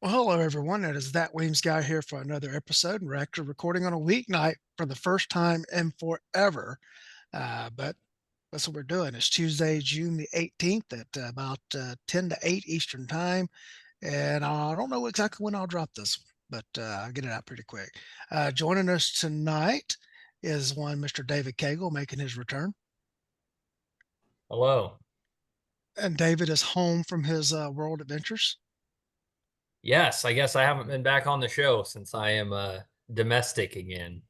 Well, hello everyone. It is that Weems guy here for another episode. We're actually recording on a weeknight for the first time in forever. But that's what we're doing. It's Tuesday, June the 18th at about 10 to 8 Eastern Time. And I don't know exactly when I'll drop this one, but I'll get it out pretty quick. Joining us tonight is one Mr. David Cagle making his return. Hello. And David is home from his world adventures. Yes, I guess I haven't been back on the show since I am domestic again.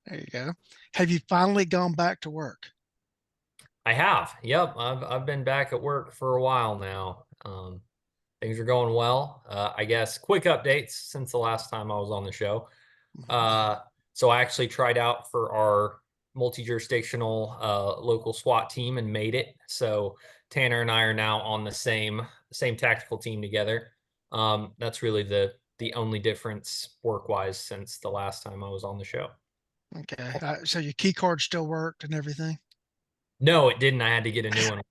There you go. Have you finally gone back to work? I have. Yep, I've been back at work for a while now. Things are going well. I guess quick updates since the last time I was on the show. Uh, so I actually tried out for our multi-jurisdictional local SWAT team and made it. So Tanner and I are now on the same tactical team together. That's really the only difference work-wise since the last time I was on the show. Okay. So your key card still worked and everything? No, it didn't. I had to get a new one.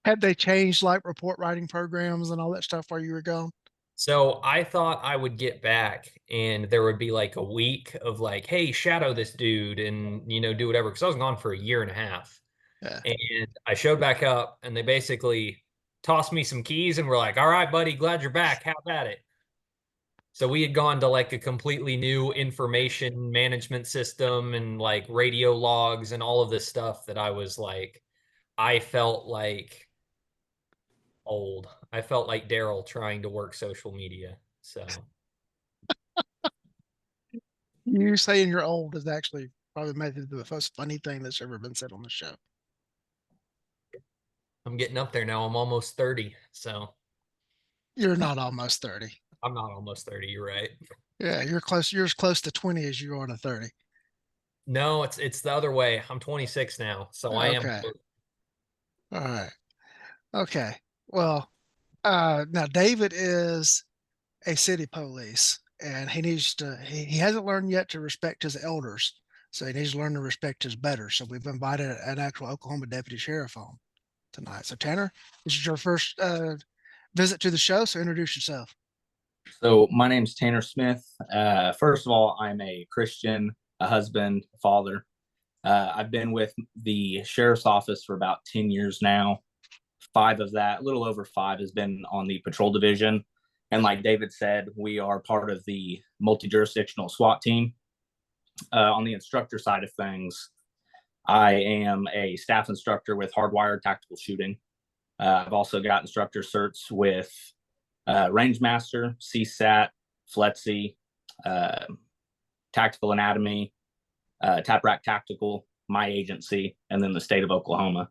Had they changed like report writing programs and all that stuff while you were gone? So I thought I would get back and there would be like a week of like, hey, shadow this dude and do whatever. Because I was gone for a year and a half. Yeah. And I showed back up and they basically tossed me some keys and were like, all right, buddy, glad you're back. Have at it. So we had gone to like a completely new information management system and like radio logs and all of this stuff that I was like, I felt like old. I felt like Daryl trying to work social media. So You saying you're old is actually probably maybe the most funny thing that's ever been said on the show. I'm getting up there now. I'm almost 30. So You're not almost 30. I'm not almost 30. You're right. Yeah, you're close. You're as close to 20 as you are to 30. No, it's the other way. I'm 26 now. So I am. Okay. All right. Okay. Well, now David is a city police and he hasn't learned yet to respect his elders. So he needs to learn to respect his betters. So we've invited an actual Oklahoma deputy sheriff on tonight. So Tanner, this is your first visit to the show. So introduce yourself. So my name's Tanner Smith. First of all, I'm a Christian, a husband, a father. I've been with the sheriff's office for about 10 years now. Five of that, a little over five, has been on the patrol division. And like David said, we are part of the multi-jurisdictional SWAT team. On the instructor side of things, I am a staff instructor with hardwired tactical shooting. I've also got instructor certs with Range Master, CSAT, FLETC, uh, Tactical Anatomy, TAPRAC Tactical, my agency, and then the state of Oklahoma.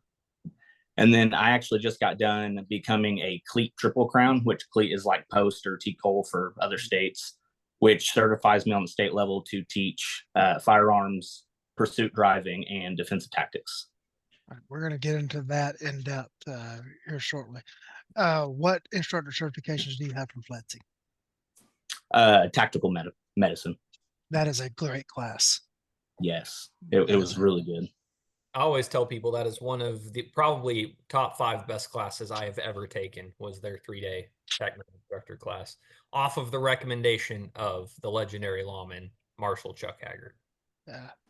And then I actually just got done becoming a CLEAT Triple Crown, which CLEAT is like post or TCOL for other states, which certifies me on the state level to teach firearms, pursuit driving, and defensive tactics. We're going to get into that in depth here shortly. What instructor certifications do you have from FLETC? Tactical medicine. That is a great class. Yes, it That is was really good. I always tell people that is one of the probably top five best classes I have ever taken was their 3 day technical instructor class off of the recommendation of the legendary lawman, Marshal Chuck Haggard.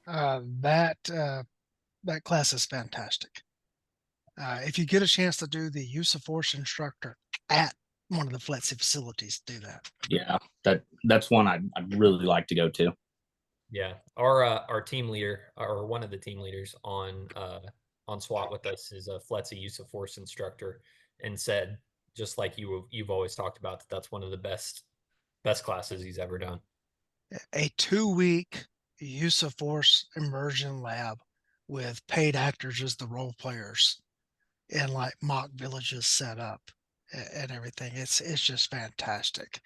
That class is fantastic. If you get a chance to do the use of force instructor at one of the FLETC facilities, do that. Yeah, that's one I'd really like to go to. Yeah, our team leader or one of the team leaders on SWAT with us is a FLETC use of force instructor, and said just like you've always talked about that that's one of the best classes he's ever done. A 2 week use of force immersion lab with paid actors as the role players and like mock villages set up and everything. It's just fantastic.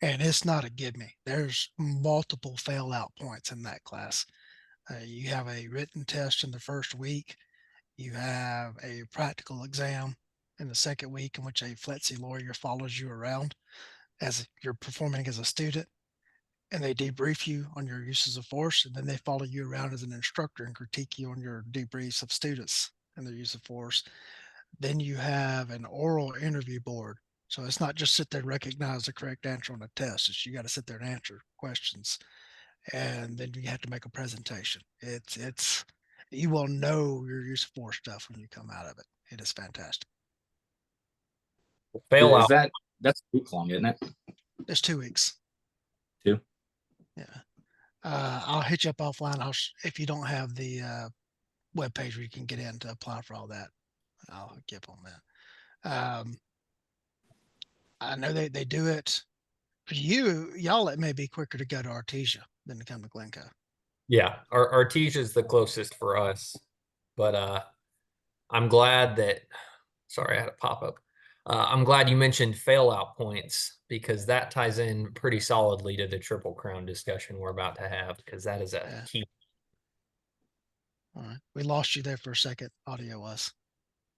And it's not a give me. There's multiple fail out points in that class. You have a written test in the first week. You have a practical exam in the second week in which a FLETC lawyer follows you around as you're performing as a student, and they debrief you on your uses of force, and then they follow you around as an instructor and critique you on your debriefs of students and their use of force. Then you have an oral interview board So it's not just sit there and recognize the correct answer on a test. It's you got to sit there and answer questions, and then you have to make a presentation. It's you will know your use of force stuff when you come out of it. It is fantastic. Fail Is out. that's a week long, isn't it? It's 2 weeks. 2. Yeah. I'll hit you up offline. If you don't have the web page where you can get in to apply for all that, I'll give on that. I know they do it for y'all. It may be quicker to go to Artesia than to come to Glencoe. Yeah, Artesia is the closest for us, but I'm glad that. Sorry, I had a pop up. I'm glad you mentioned fail out points because that ties in pretty solidly to the Triple Crown discussion we're about to have because that is a key. All right, we lost you there for a second. Audio was.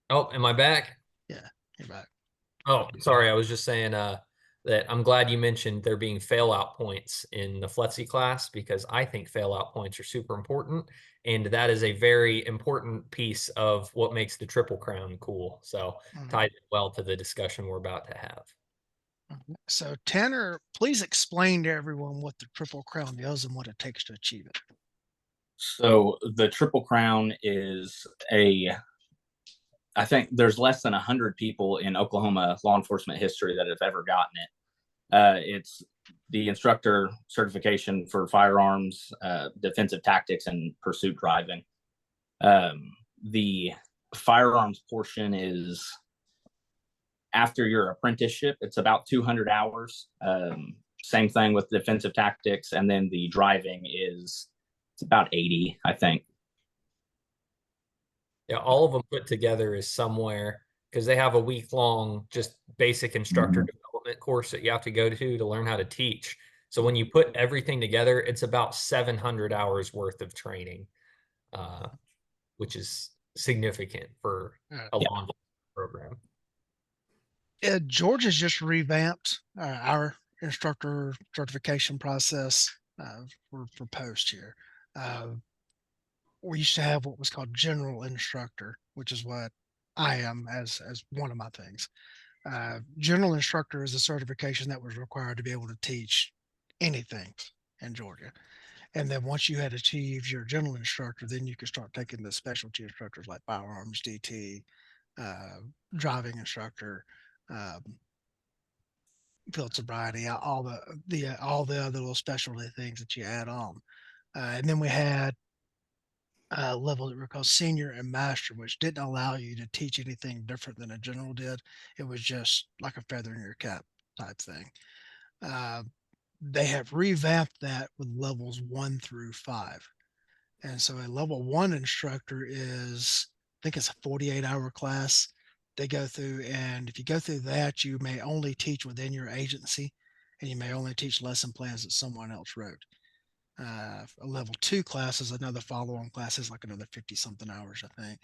Oh, am I back? Yeah, you're back. Oh, sorry. I was just saying that I'm glad you mentioned there being fail out points in the FLETC class because I think fail out points are super important. And that is a very important piece of what makes the Triple Crown cool. So ties well to the discussion we're about to have. So Tanner, please explain to everyone what the Triple Crown is and what it takes to achieve it. So the Triple Crown is I think there's less than 100 people in Oklahoma law enforcement history that have ever gotten it. It's the instructor certification for firearms, defensive tactics, and pursuit driving. The firearms portion is after your apprenticeship. It's about 200 hours. Same thing with defensive tactics, and then the driving it's about 80, I think. Yeah, all of them put together is somewhere because they have a week-long just basic instructor development course that you have to go to learn how to teach. So when you put everything together, it's about 700 hours worth of training, which is significant for a law enforcement program. Georgia's just revamped our instructor certification process for post here. We used to have what was called general instructor, which is what I am as one of my things. General instructor is a certification that was required to be able to teach anything in Georgia. And then once you had achieved your general instructor, then you could start taking the specialty instructors like firearms, DT, driving instructor, field sobriety, all the other little specialty things that you add on. And then we had levels that were called senior and master, which didn't allow you to teach anything different than a general did. It was just like a feather in your cap type thing. They have revamped that with levels 1 through 5. And so a level 1 instructor is, I think it's a 48-hour class they go through. And if you go through that, you may only teach within your agency and you may only teach lesson plans that someone else wrote. A level 2 class is another follow-on class, is like another 50 something hours, I think.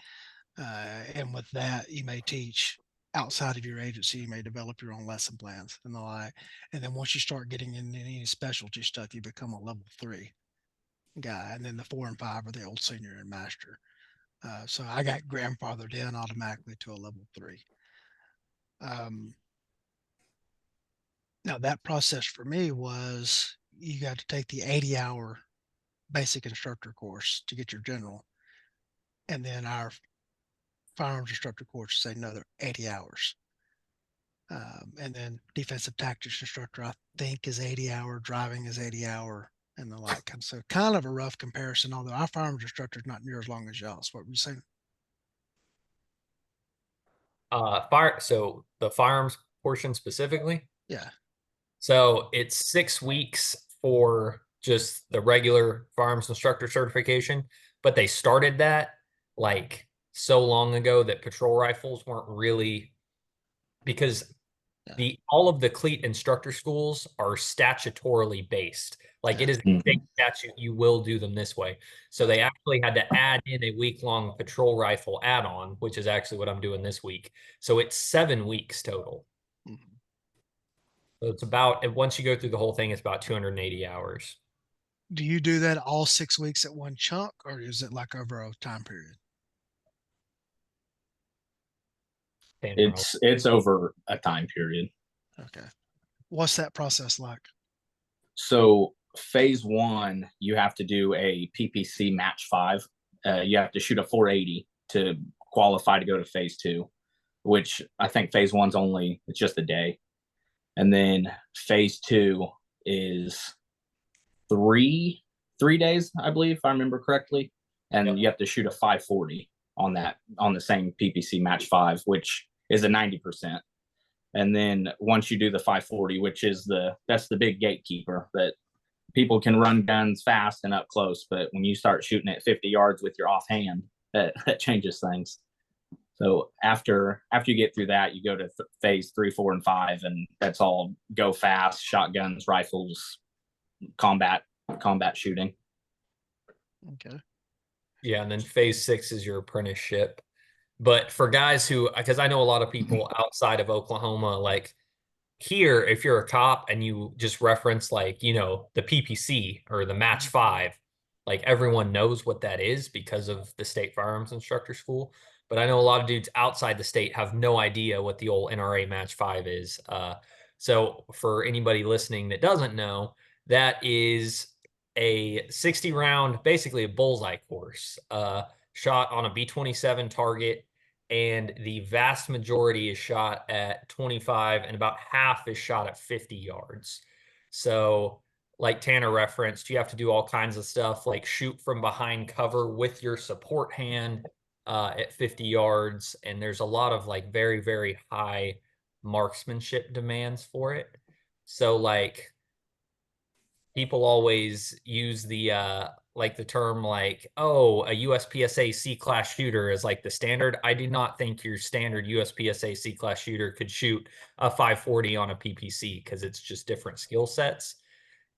And with that, you may teach outside of your agency. You may develop your own lesson plans and the like. And then once you start getting into any specialty stuff, you become a level 3 guy. And then the 4 and 5 are the old senior and master. So I got grandfathered in automatically to a level 3. Now that process for me was you got to take the 80-hour basic instructor course to get your general. And then our firearms instructor course is another 80 hours. And then defensive tactics instructor, I think, is 80-hour, driving is 80-hour, and the like. And so kind of a rough comparison, although our firearms instructor is not near as long as y'all's. What were you saying? So the firearms portion specifically. Yeah. So it's 6 weeks for just the regular firearms instructor certification, but they started that like so long ago that patrol rifles weren't really because all of the cleat instructor schools are statutorily based. Like it is a state statute, you will do them this way. So they actually had to add in a week-long patrol rifle add-on, which is actually what I'm doing this week. So it's 7 weeks total. So it's about, once you go through the whole thing, it's about 280 hours. Do you do that all 6 weeks at one chunk, or is it like over a time period? It's over a time period. Okay. What's that process like? So phase one, you have to do a PPC match 5. You have to shoot a 480 to qualify to go to phase two, which I think phase one's only it's just a day, and then phase two is three days, I believe, if I remember correctly, and Yep. you have to shoot a 540 on the same PPC match 5, which is a 90%. And then once you do the 540, which is that's the big gatekeeper that people can run guns fast and up close, but when you start shooting at 50 yards with your offhand, that changes things. So after you get through that, you go to phase 3, 4, and 5, and that's all go fast, shotguns, rifles, combat shooting. Okay. Yeah, and then phase 6 is your apprenticeship. But for guys who, because I know a lot of people outside of Oklahoma, like here, if you're a cop and you just reference like, the PPC or the match 5, like everyone knows what that is because of the state firearms instructor school. But I know a lot of dudes outside the state have no idea what the old NRA match 5 is. So for anybody listening that doesn't know, that is a 60 round, basically a bullseye course, shot on a B-27 target, and the vast majority is shot at 25 and about half is shot at 50 yards. So like Tanner referenced, you have to do all kinds of stuff like shoot from behind cover with your support hand at 50 yards. And there's a lot of like very, very high marksmanship demands for it. So like people always use the like the term like, oh, a USPSA C-class shooter is like the standard. I do not think your standard USPSA C-class shooter could shoot a 540 on a PPC because it's just different skill sets.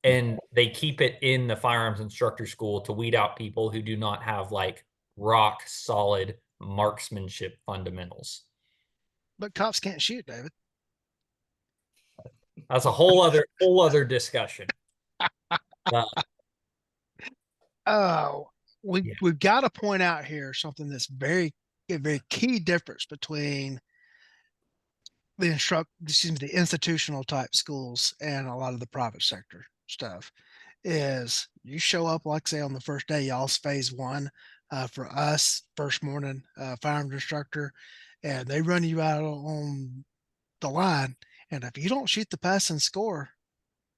And they keep it in the firearms instructor school to weed out people who do not have like rock solid marksmanship fundamentals. But cops can't shoot, David. That's a whole other discussion. Uh, Oh, yeah. we've got to point out here something that's a very key difference between the institutional type schools and a lot of the private sector stuff is you show up, like say on the first day, y'all's phase one. For us, first morning firearms instructor, and they run you out on the line. And if you don't shoot the pass and score,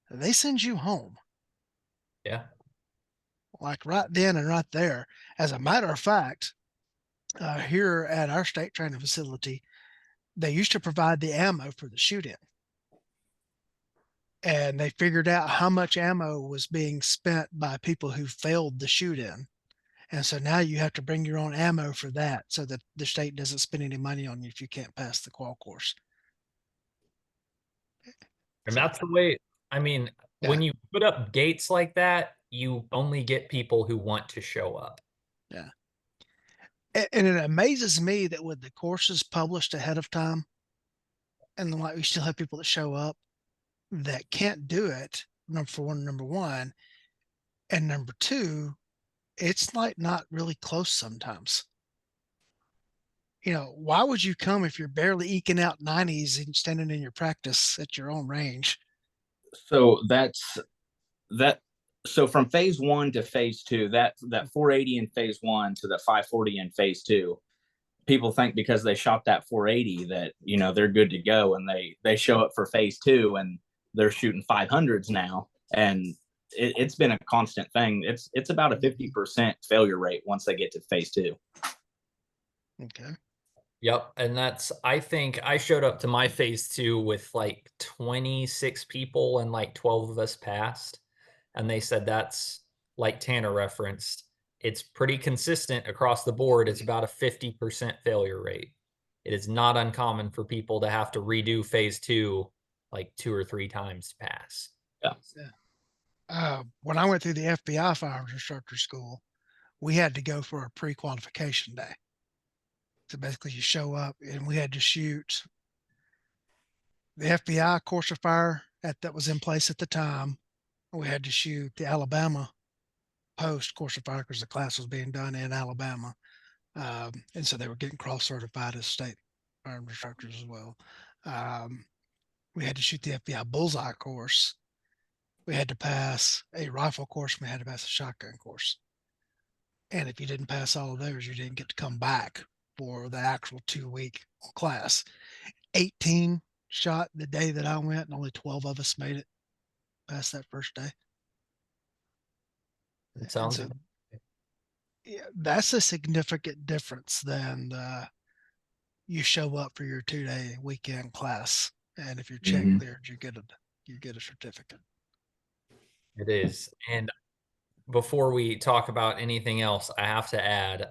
they send you home. Yeah. Like right then and right there. As a matter of fact, here at our state training facility, they used to provide the ammo for the shoot-in. And they figured out how much ammo was being spent by people who failed the shoot-in. And so now you have to bring your own ammo for that so that the state doesn't spend any money on you if you can't pass the qual course. And So, that's the way, I mean, yeah, when you put up gates like that, you only get people who want to show up. yeah. And it amazes me that with the courses published ahead of time, and then like we still have people that show up that can't do it. Number one, and number two, it's like not really close sometimes. Why would you come if you're barely eking out 90s and standing in your practice at your own range? So that's that. So from phase one to phase two, that 480 in phase one to the 540 in phase two, people think because they shot that 480 that they're good to go, and they show up for phase two and they're shooting 500s now, and it's been a constant thing. It's about a 50% failure rate once they get to phase two. Okay. Yep. And I think I showed up to my phase 2 with like 26 people and like 12 of us passed. And they said that's like Tanner referenced. It's pretty consistent across the board. It's about a 50% failure rate. It is not uncommon for people to have to redo phase 2 like 2 or 3 times to pass. Yeah. When I went through the FBI firearms instructor school, we had to go for a pre-qualification day. So basically, you show up, and we had to shoot the FBI course of fire that was in place at the time. We had to shoot the Alabama post course of fire because the class was being done in Alabama, and so they were getting cross certified as state firearms instructors as well. Um, we had to shoot the FBI bullseye course. We had to pass a rifle course. We had to pass a shotgun course. And if you didn't pass all of those, you didn't get to come back for the actual 2-week class. 18 shot the day that I went, and only 12 of us made it past that first day. It sounds so, yeah, that's a significant difference than you show up for your 2-day weekend class, and if you're check cleared, you get a certificate. It is. And before we talk about anything else, I have to add,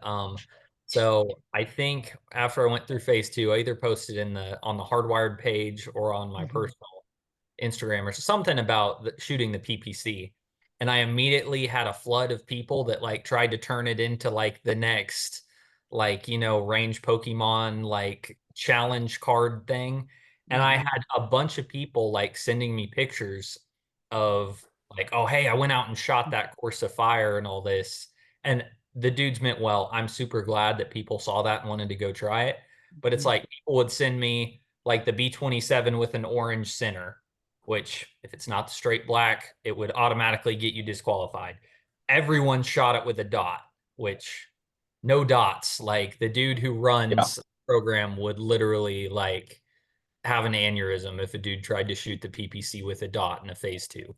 so I think after I went through phase 2, I either posted on the Hardwired page or on my personal Instagram or something about shooting the PPC. And I immediately had a flood of people that like tried to turn it into like the next, like, range Pokemon, like challenge card thing. And I had a bunch of people like sending me pictures of like, oh, hey, I went out and shot that course of fire and all this. And the dudes meant well. I'm super glad that people saw that and wanted to go try it. But it's like people would send me like the B-27 with an orange center, which if it's not the straight black, it would automatically get you disqualified. Everyone shot it with a dot, which no dots. Like the dude who runs the program would literally like have an aneurysm if a dude tried to shoot the PPC with a dot in a phase 2.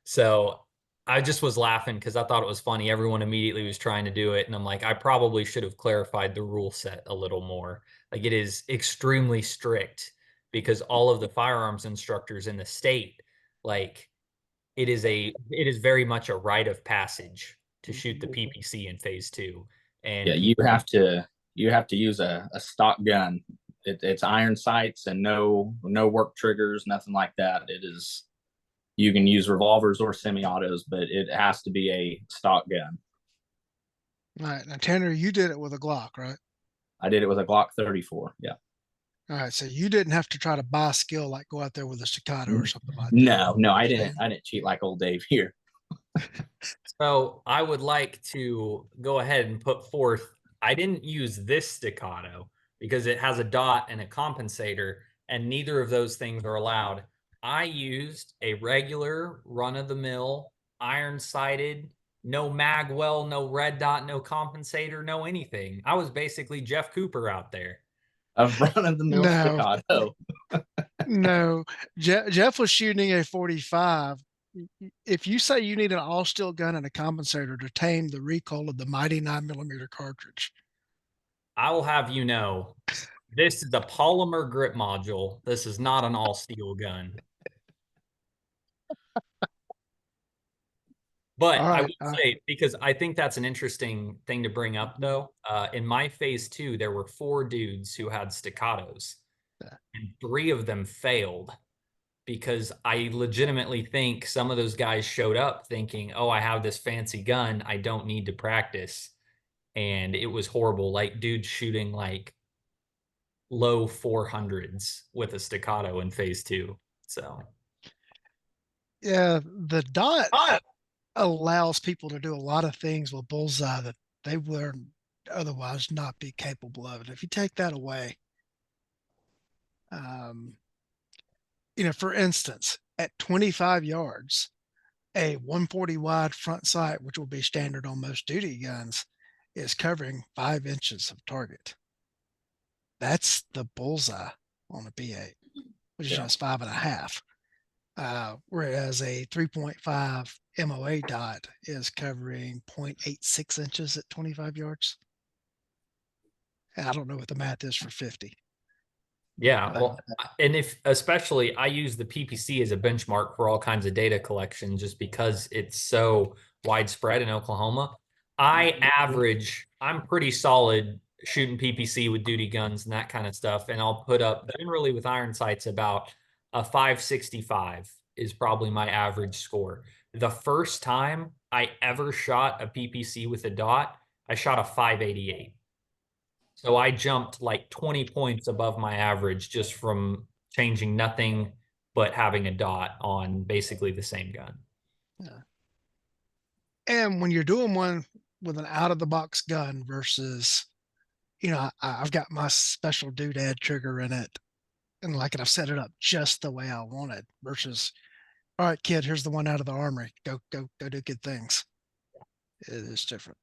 So I just was laughing because I thought it was funny. Everyone immediately was trying to do it. And I'm like, I probably should have clarified the rule set a little more. Like it is extremely strict because all of the firearms instructors in the state, like it is very much a rite of passage to shoot the PPC in phase 2. And yeah, you have to use a stock gun. It's iron sights and no work triggers, nothing like that. It is, you can use revolvers or semi-autos, but it has to be a stock gun. All right. Now, Tanner, you did it with a Glock, right? I did it with a Glock 34. Yeah. All right. So you didn't have to try to buy skill, like go out there with a staccato or something like that. No, I didn't cheat like old Dave here. So I would like to go ahead and put forth, I didn't use this staccato because it has a dot and a compensator, and neither of those things are allowed. I used a regular run-of-the-mill, iron-sighted, no magwell, no red dot, no compensator, no anything. I was basically Jeff Cooper out there. A run-of-the-mill staccato. No, Jeff was shooting a 45. If you say you need an all-steel gun and a compensator to tame the recoil of the mighty 9mm cartridge, I will have you know, this is a polymer grip module. This is not an all-steel gun. But I would say, because I think that's an interesting thing to bring up, though. In my phase 2, there were 4 dudes who had staccatos, and 3 of them failed because I legitimately think some of those guys showed up thinking, oh, I have this fancy gun. I don't need to practice. And it was horrible. Like dudes shooting like low 400s with a staccato in phase 2. So, yeah, the dot allows people to do a lot of things with bullseye that they would otherwise not be capable of. And if you take that away, for instance, at 25 yards, a 140 wide front sight, which will be standard on most duty guns, is covering 5 inches of target. That's the bullseye on a B8, which is just 5.5. Whereas a 3.5 MOA dot is covering 0.86 inches at 25 yards. And I don't know what the math is for 50. Yeah, well, and especially I use the PPC as a benchmark for all kinds of data collection just because it's so widespread in Oklahoma. I'm pretty solid shooting PPC with duty guns and that kind of stuff. And I'll put up generally with iron sights about a 565 is probably my average score. The first time I ever shot a PPC with a dot, I shot a 588. So I jumped like 20 points above my average just from changing nothing but having a dot on basically the same gun. Yeah. And when you're doing one with an out of the box gun versus, I've got my special doodad trigger in it. and like I've set it up just the way I wanted versus, all right, kid, here's the one out of the armory. Go do good things. It is different.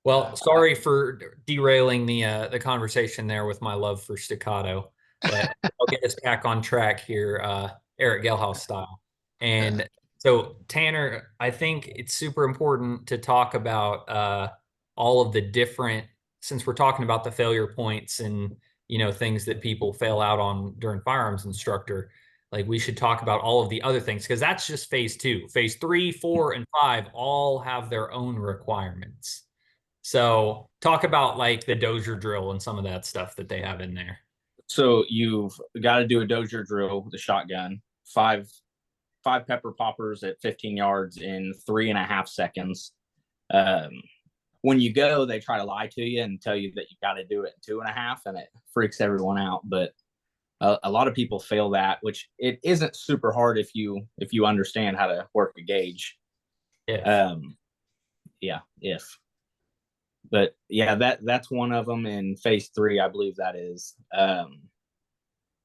Well, sorry for derailing the conversation there with my love for staccato, but I'll get us back on track here, Eric Gelhaus style. And so, Tanner, I think it's super important to talk about all of the different, since we're talking about the failure points and things that people fail out on during firearms instructor. Like we should talk about all of the other things because that's just phase 2. Phase 3, 4, and 5 all have their own requirements. So talk about like the Dozier drill and some of that stuff that they have in there. So you've got to do a Dozier drill with a shotgun, five pepper poppers at 15 yards in 3.5 seconds. When you go, they try to lie to you and tell you that you got to do it in 2.5, and it freaks everyone out. But a lot of people fail that, which it isn't super hard if you understand how to work a gauge. If. If. But yeah, that's one of them in phase 3, I believe that is.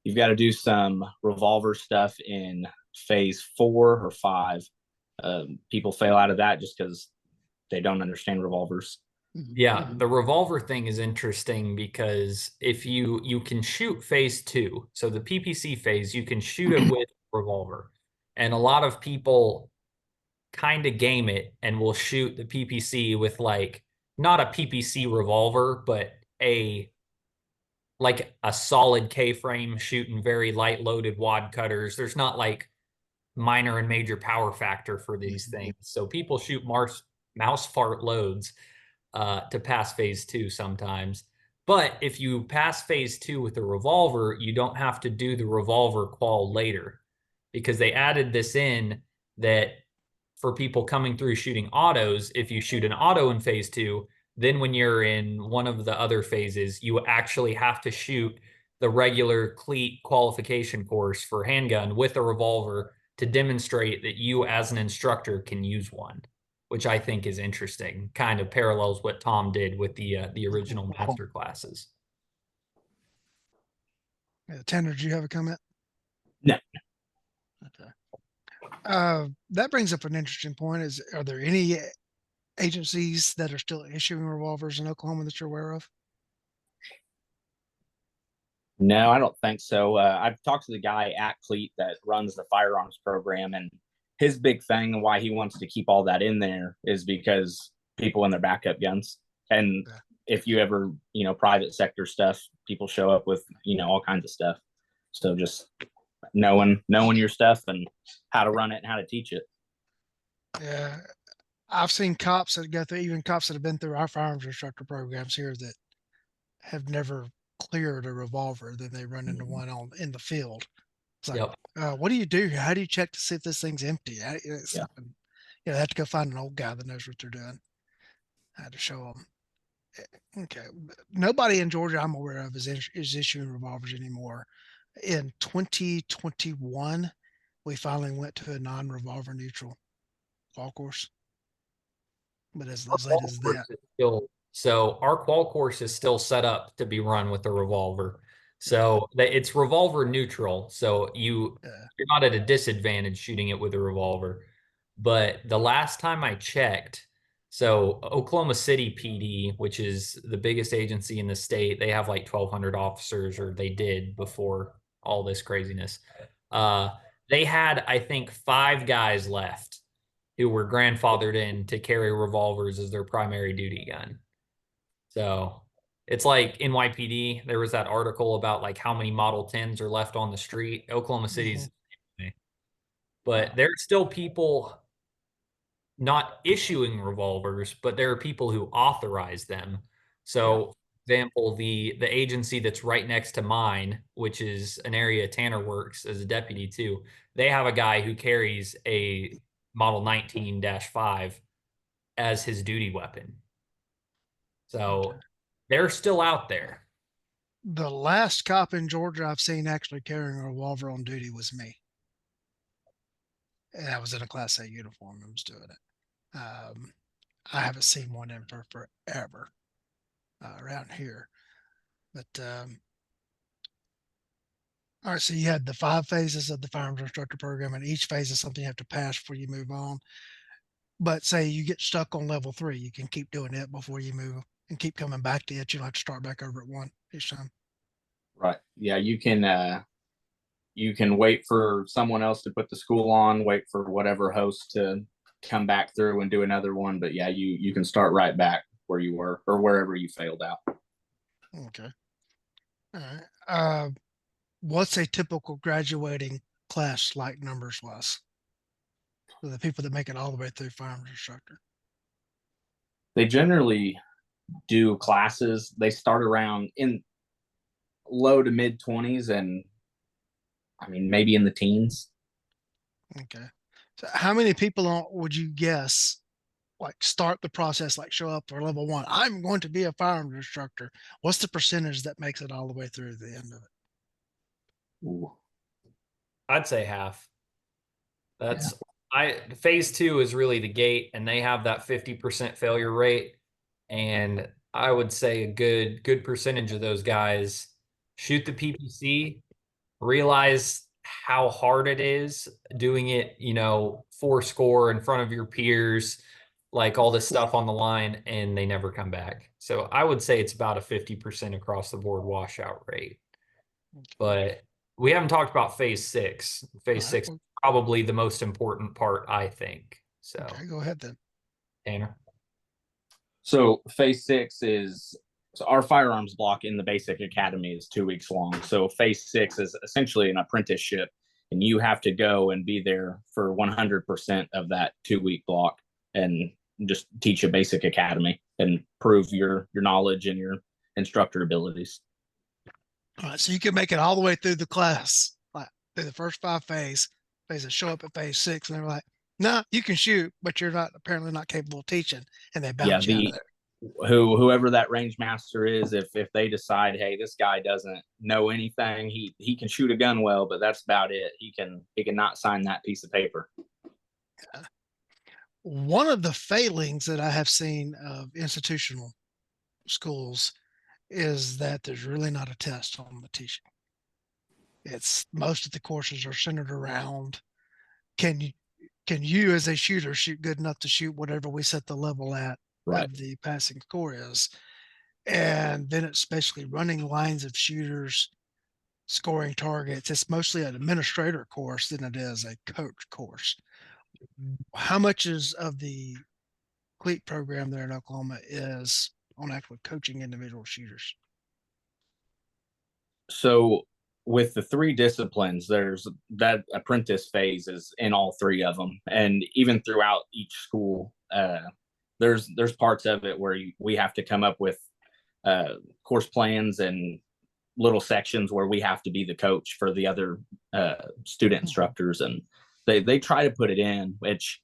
You've got to do some revolver stuff in phase 4 or 5. People fail out of that just because they don't understand revolvers. Yeah, the revolver thing is interesting because if you can shoot phase 2, so the PPC phase, you can shoot it with revolver. And a lot of people kind of game it and will shoot the PPC with like not a PPC revolver, but like a solid K-frame shooting very light loaded wad cutters. There's not like minor and major power factor for these things. So people shoot mouse fart loads to pass phase 2 sometimes. But if you pass phase 2 with a revolver, you don't have to do the revolver qual later because they added this in that for people coming through shooting autos, if you shoot an auto in phase 2, then when you're in one of the other phases, you actually have to shoot the regular cleat qualification course for handgun with a revolver to demonstrate that you as an instructor can use one, which I think is interesting. Kind of parallels what Tom did with the original master classes. Tanner, do you have a comment? No. Okay. That brings up an interesting point. Are there any agencies that are still issuing revolvers in Oklahoma that you're aware of? No, I don't think so. I've talked to the guy at Cleat that runs the firearms program, and his big thing and why he wants to keep all that in there is because people in their backup guns. And if you ever, private sector stuff, people show up with, all kinds of stuff. So just knowing your stuff and how to run it and how to teach it. Yeah. I've seen cops that go through, even cops that have been through our firearms instructor programs here that have never cleared a revolver, then they run into one in the field. It's like, what do you do? How do you check to see if this thing's empty? They have to go find an old guy that knows what they're doing. I had to show them. Okay. Nobody in Georgia I'm aware of is issuing revolvers anymore. In 2021, we finally went to a non-revolver neutral qual course. But as late as that. So our qual course is still set up to be run with a revolver. So it's revolver neutral. So you're not at a disadvantage shooting it with a revolver. But the last time I checked, so Oklahoma City PD, which is the biggest agency in the state, they have like 1,200 officers, or they did before all this craziness. They had, I think, 5 guys left who were grandfathered in to carry revolvers as their primary duty gun. So it's like NYPD, there was that article about like how many Model 10s are left on the street. Oklahoma City's, but there's still people not issuing revolvers, but there are people who authorize them. So, for example, the agency that's right next to mine, which is an area Tanner works as a deputy too, they have a guy who carries a Model 19-5 as his duty weapon. So they're still out there. The last cop in Georgia I've seen actually carrying a revolver on duty was me. And I was in a Class A uniform and was doing it. I haven't seen one in for forever around here. But All right, so you had the 5 phases of the firearms instructor program, and each phase is something you have to pass before you move on. But say you get stuck on level 3, you can keep doing it before you move and keep coming back to it. You don't have to start back over at 1 each time. Right. Yeah, you can wait for someone else to put the school on, wait for whatever host to come back through and do another one. But yeah, you can start right back where you were or wherever you failed out. Okay. All right. What's a typical graduating class like numbers wise for the people that make it all the way through firearms instructor? They generally do classes. They start around in low to mid 20s, and I mean maybe in the teens. Okay. So how many people would you guess like start the process, like show up for level 1? I'm going to be a firearms instructor. What's the percentage that makes it all the way through the end of it? Ooh, I'd say half. yeah. Phase 2 is really the gate, and they have that 50% failure rate. And I would say a good percentage of those guys shoot the PPC, realize how hard it is doing it, four score in front of your peers, like all this stuff on the line, and they never come back. So I would say it's about a 50% across the board washout rate. But we haven't talked about phase 6. Phase 6 is probably the most important part, I think. So Okay, go ahead then. Tanner. So phase 6 is so our firearms block in the basic academy is 2 weeks long. So phase 6 is essentially an apprenticeship, and you have to go and be there for 100% of that 2 week block and just teach a basic academy and prove your knowledge and your instructor abilities. All right, so you can make it all the way through the class, like through the first 5 phases, show up at phase 6, and they're like, "No, you can shoot, but you're not apparently not capable of teaching," and they Yeah, bounce you out of there. Whoever that range master is, if they decide, hey, this guy doesn't know anything, he can shoot a gun well, but that's about it. He can not sign that piece of paper. One of the failings that I have seen of institutional schools is that there's really not a test on the teaching. It's most of the courses are centered around can you can you as a shooter shoot good enough to shoot whatever we set the level at Right. of the passing score is, and then it's basically running lines of shooters, scoring targets. It's mostly an administrator course than it is a coach course. How much is of the CLEAT program there in Oklahoma is on actually coaching individual shooters? So with the 3 disciplines, there's that apprentice phase is in all 3 of them, and even throughout each school, there's parts of it where we have to come up with course plans and little sections where we have to be the coach for the other student instructors, and they try to put it in, which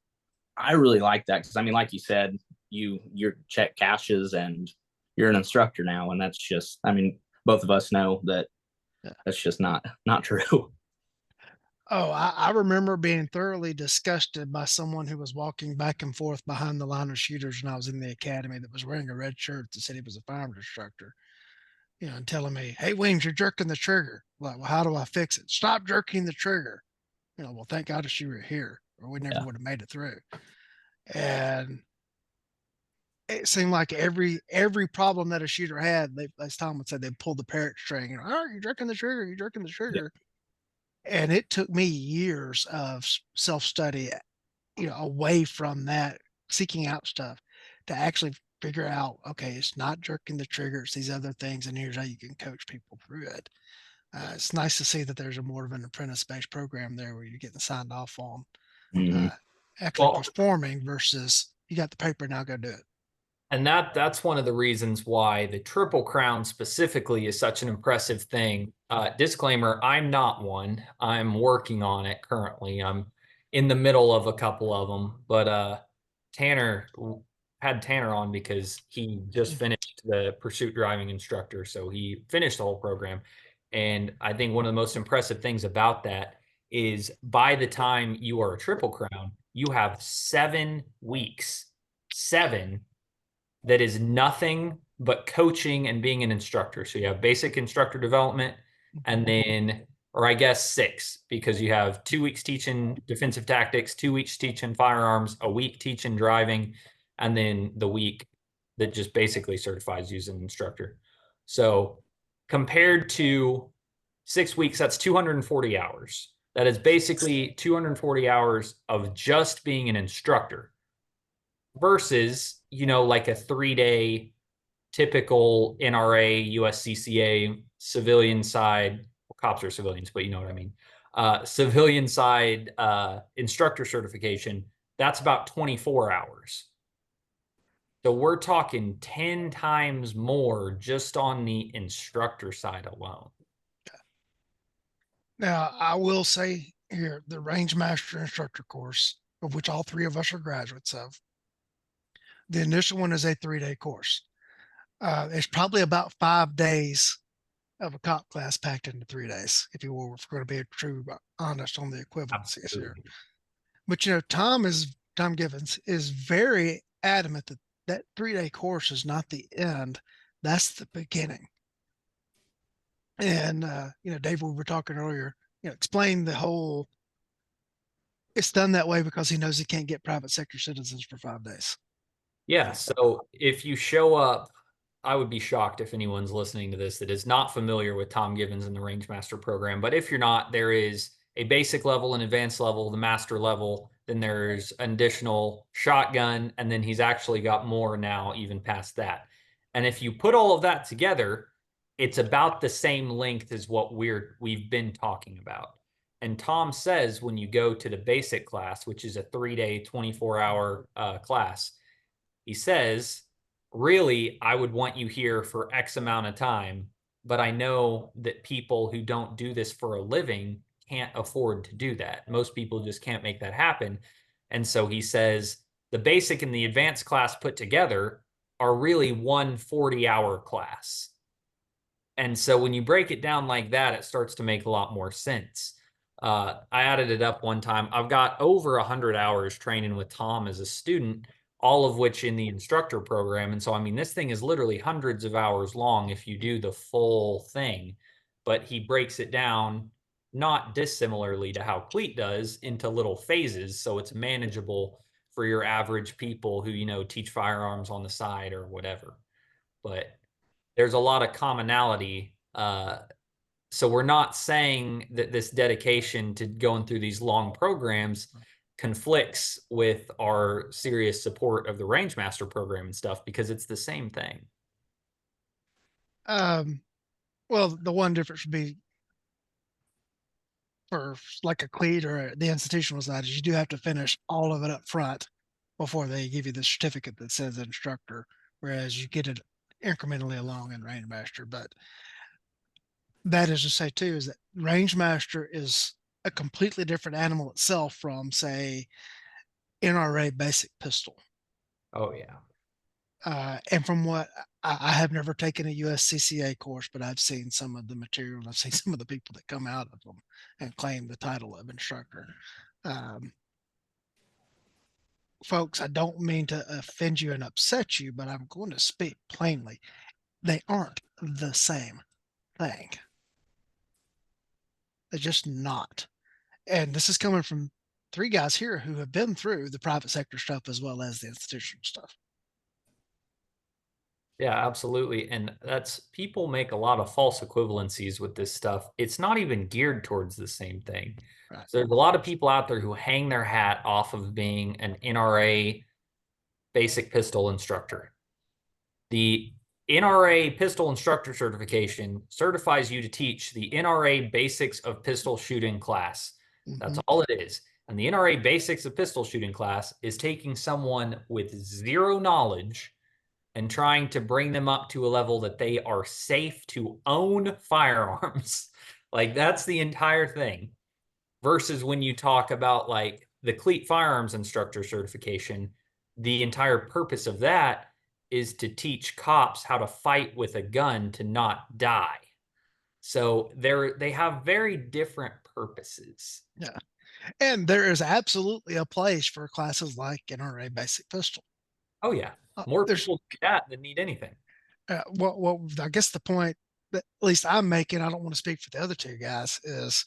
I really like that, because I mean, like you said, you're check caches and you're an instructor now, and that's just, I mean, both of us know that that's just not true. Oh, I remember being thoroughly disgusted by someone who was walking back and forth behind the line of shooters when I was in the academy that was wearing a red shirt that said he was a firearms instructor, and telling me, "Hey, Weems, you're jerking the trigger." Like, well, how do I fix it? Stop jerking the trigger. Well, thank God you were here, or we never Yeah. would have made it through. And it seemed like every problem that a shooter had, they, as Tom would say, they pulled the parrot string. Oh, you're jerking the trigger. You're jerking the Yeah. trigger. And it took me years of self study, away from that, seeking out stuff to actually figure out, okay, it's not jerking the trigger, it's these other things, and here's how you can coach people through it. It's nice to see that there's a more of an apprentice-based program there where you're getting signed off on Mm-hmm. actually Well, performing versus you got the paper, now go do it. and that's one of the reasons why the Triple Crown specifically is such an impressive thing. Disclaimer, I'm not one. I'm working on it currently. I'm in the middle of a couple of them, but Tanner had Tanner on because he just finished the pursuit driving instructor. So he finished the whole program. And I think one of the most impressive things about that is by the time you are a Triple Crown, you have 7 weeks, 7, that is nothing but coaching and being an instructor. So you have basic instructor development, and then or I guess 6, because you have 2 weeks teaching defensive tactics, 2 weeks teaching firearms, a week teaching driving, and then the week that just basically certifies you as an instructor. So compared to 6 weeks, that's 240 hours. That is basically 240 hours of just being an instructor versus, like a 3-day typical NRA, USCCA civilian side, well, cops are civilians, but you know what I mean. Civilian side instructor certification, that's about 24 hours. So we're talking 10 times more just on the instructor side alone. Now, I will say here, the Range Master Instructor course, of which all 3 of us are graduates of, the initial one is a 3-day course. It's probably about 5 days of a cop class packed into 3 days, if you will, if we're going to be true, honest on the equivalencies Absolutely. here. But Tom Givens is very adamant that that 3-day course is not the end; that's the beginning. And Dave, we were talking earlier. Explain the whole. It's done that way because he knows he can't get private sector citizens for 5 days. Yeah. So if you show up, I would be shocked if anyone's listening to this that is not familiar with Tom Givens and the Range Master program. But if you're not, there is a basic level, an advanced level, the master level. Then there's an additional shotgun. And then he's actually got more now, even past that. And if you put all of that together, it's about the same length as what we've been talking about. And Tom says when you go to the basic class, which is a 3-day, 24-hour class, he says, really, I would want you here for X amount of time, but I know that people who don't do this for a living can't afford to do that. Most people just can't make that happen. And so he says the basic and the advanced class put together are really one 40-hour class. And so when you break it down like that, it starts to make a lot more sense. I added it up one time. I've got over 100 hours training with Tom as a student, all of which in the instructor program. And so, I mean, this thing is literally hundreds of hours long if you do the full thing, but he breaks it down not dissimilarly to how Cleat does into little phases. So it's manageable for your average people who, teach firearms on the side or whatever. But there's a lot of commonality. So we're not saying that this dedication to going through these long programs conflicts with our serious support of the Range Master program and stuff, because it's the same thing. Well, the one difference would be for like a cleat or the institutional side is you do have to finish all of it up front before they give you the certificate that says instructor, whereas you get it incrementally along in Range Master. But that is to say too, is that Range Master is a completely different animal itself from, say, NRA basic pistol. Oh yeah. And from what I have never taken a USCCA course, but I've seen some of the material. I've seen some of the people that come out of them and claim the title of instructor. Folks, I don't mean to offend you and upset you, but I'm going to speak plainly. They aren't the same thing. They're just not. And this is coming from 3 guys here who have been through the private sector stuff as well as the institutional stuff. Yeah, absolutely. And people make a lot of false equivalencies with this stuff. It's not even geared towards the same thing. Right. So there's a lot of people out there who hang their hat off of being an NRA basic pistol instructor. The NRA pistol instructor certification certifies you to teach the NRA basics of pistol shooting class. That's all it is. And the NRA basics of pistol shooting class is taking someone with zero knowledge and trying to bring them up to a level that they are safe to own firearms. Like, that's the entire thing. Versus when you talk about like the Cleat firearms instructor certification, the entire purpose of that is to teach cops how to fight with a gun to not die. So they have very different purposes. Yeah. And there is absolutely a place for classes like NRA basic pistol. Oh yeah. More people do that than need anything. Well, I guess the point that at least I'm making, I don't want to speak for the other two guys, is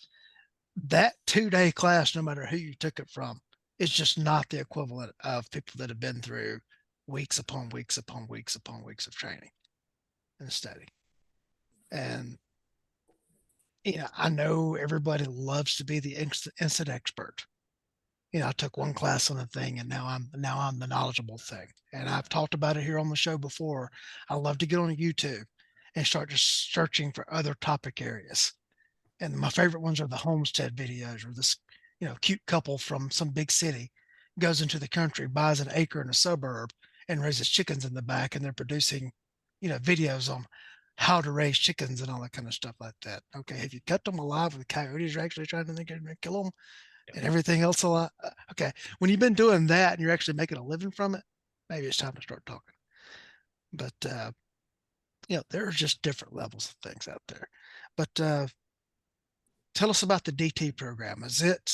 that 2-day class, no matter who you took it from, is just not the equivalent of people that have been through weeks upon weeks upon weeks upon weeks of training and study. And I know everybody loves to be the instant expert. I took one class on a thing, and now I'm the knowledgeable thing. And I've talked about it here on the show before. I love to get on YouTube and start just searching for other topic areas. And my favorite ones are the homestead videos, where this cute couple from some big city goes into the country, buys an acre in a suburb, and raises chickens in the back, and they're producing videos on how to raise chickens and all that kind of stuff like that. Okay, have you cut them alive with coyotes are actually trying to think of kill them and everything else a lot? Okay, when you've been doing that and you're actually making a living from it, maybe it's time to start talking. But there are just different levels of things out there. But tell us about the DT program. Is it,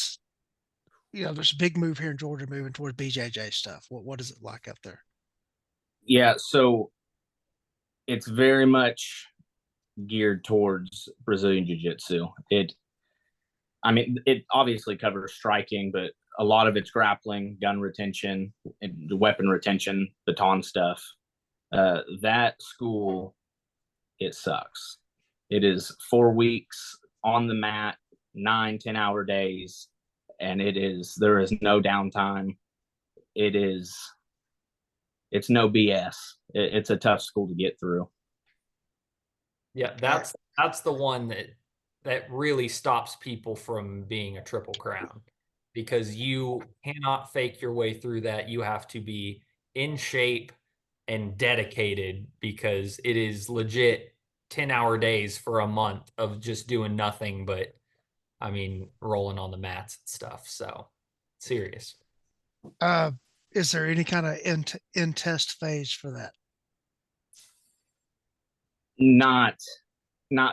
there's a big move here in Georgia moving towards BJJ stuff. What is it like out there? Yeah, so it's very much geared towards Brazilian Jiu-Jitsu. It obviously covers striking, but a lot of it's grappling, gun retention, and weapon retention, baton stuff. That school, it sucks. It is 4 weeks on the mat, 9-10 hour days, and there is no downtime. It's no BS. It's a tough school to get through. Yeah, that's the one that really stops people from being a Triple Crown, because you cannot fake your way through that. You have to be in shape and dedicated, because it is legit 10-hour days for a month of just doing nothing but, rolling on the mats and stuff. So serious. Is there any kind of in test phase for that? Not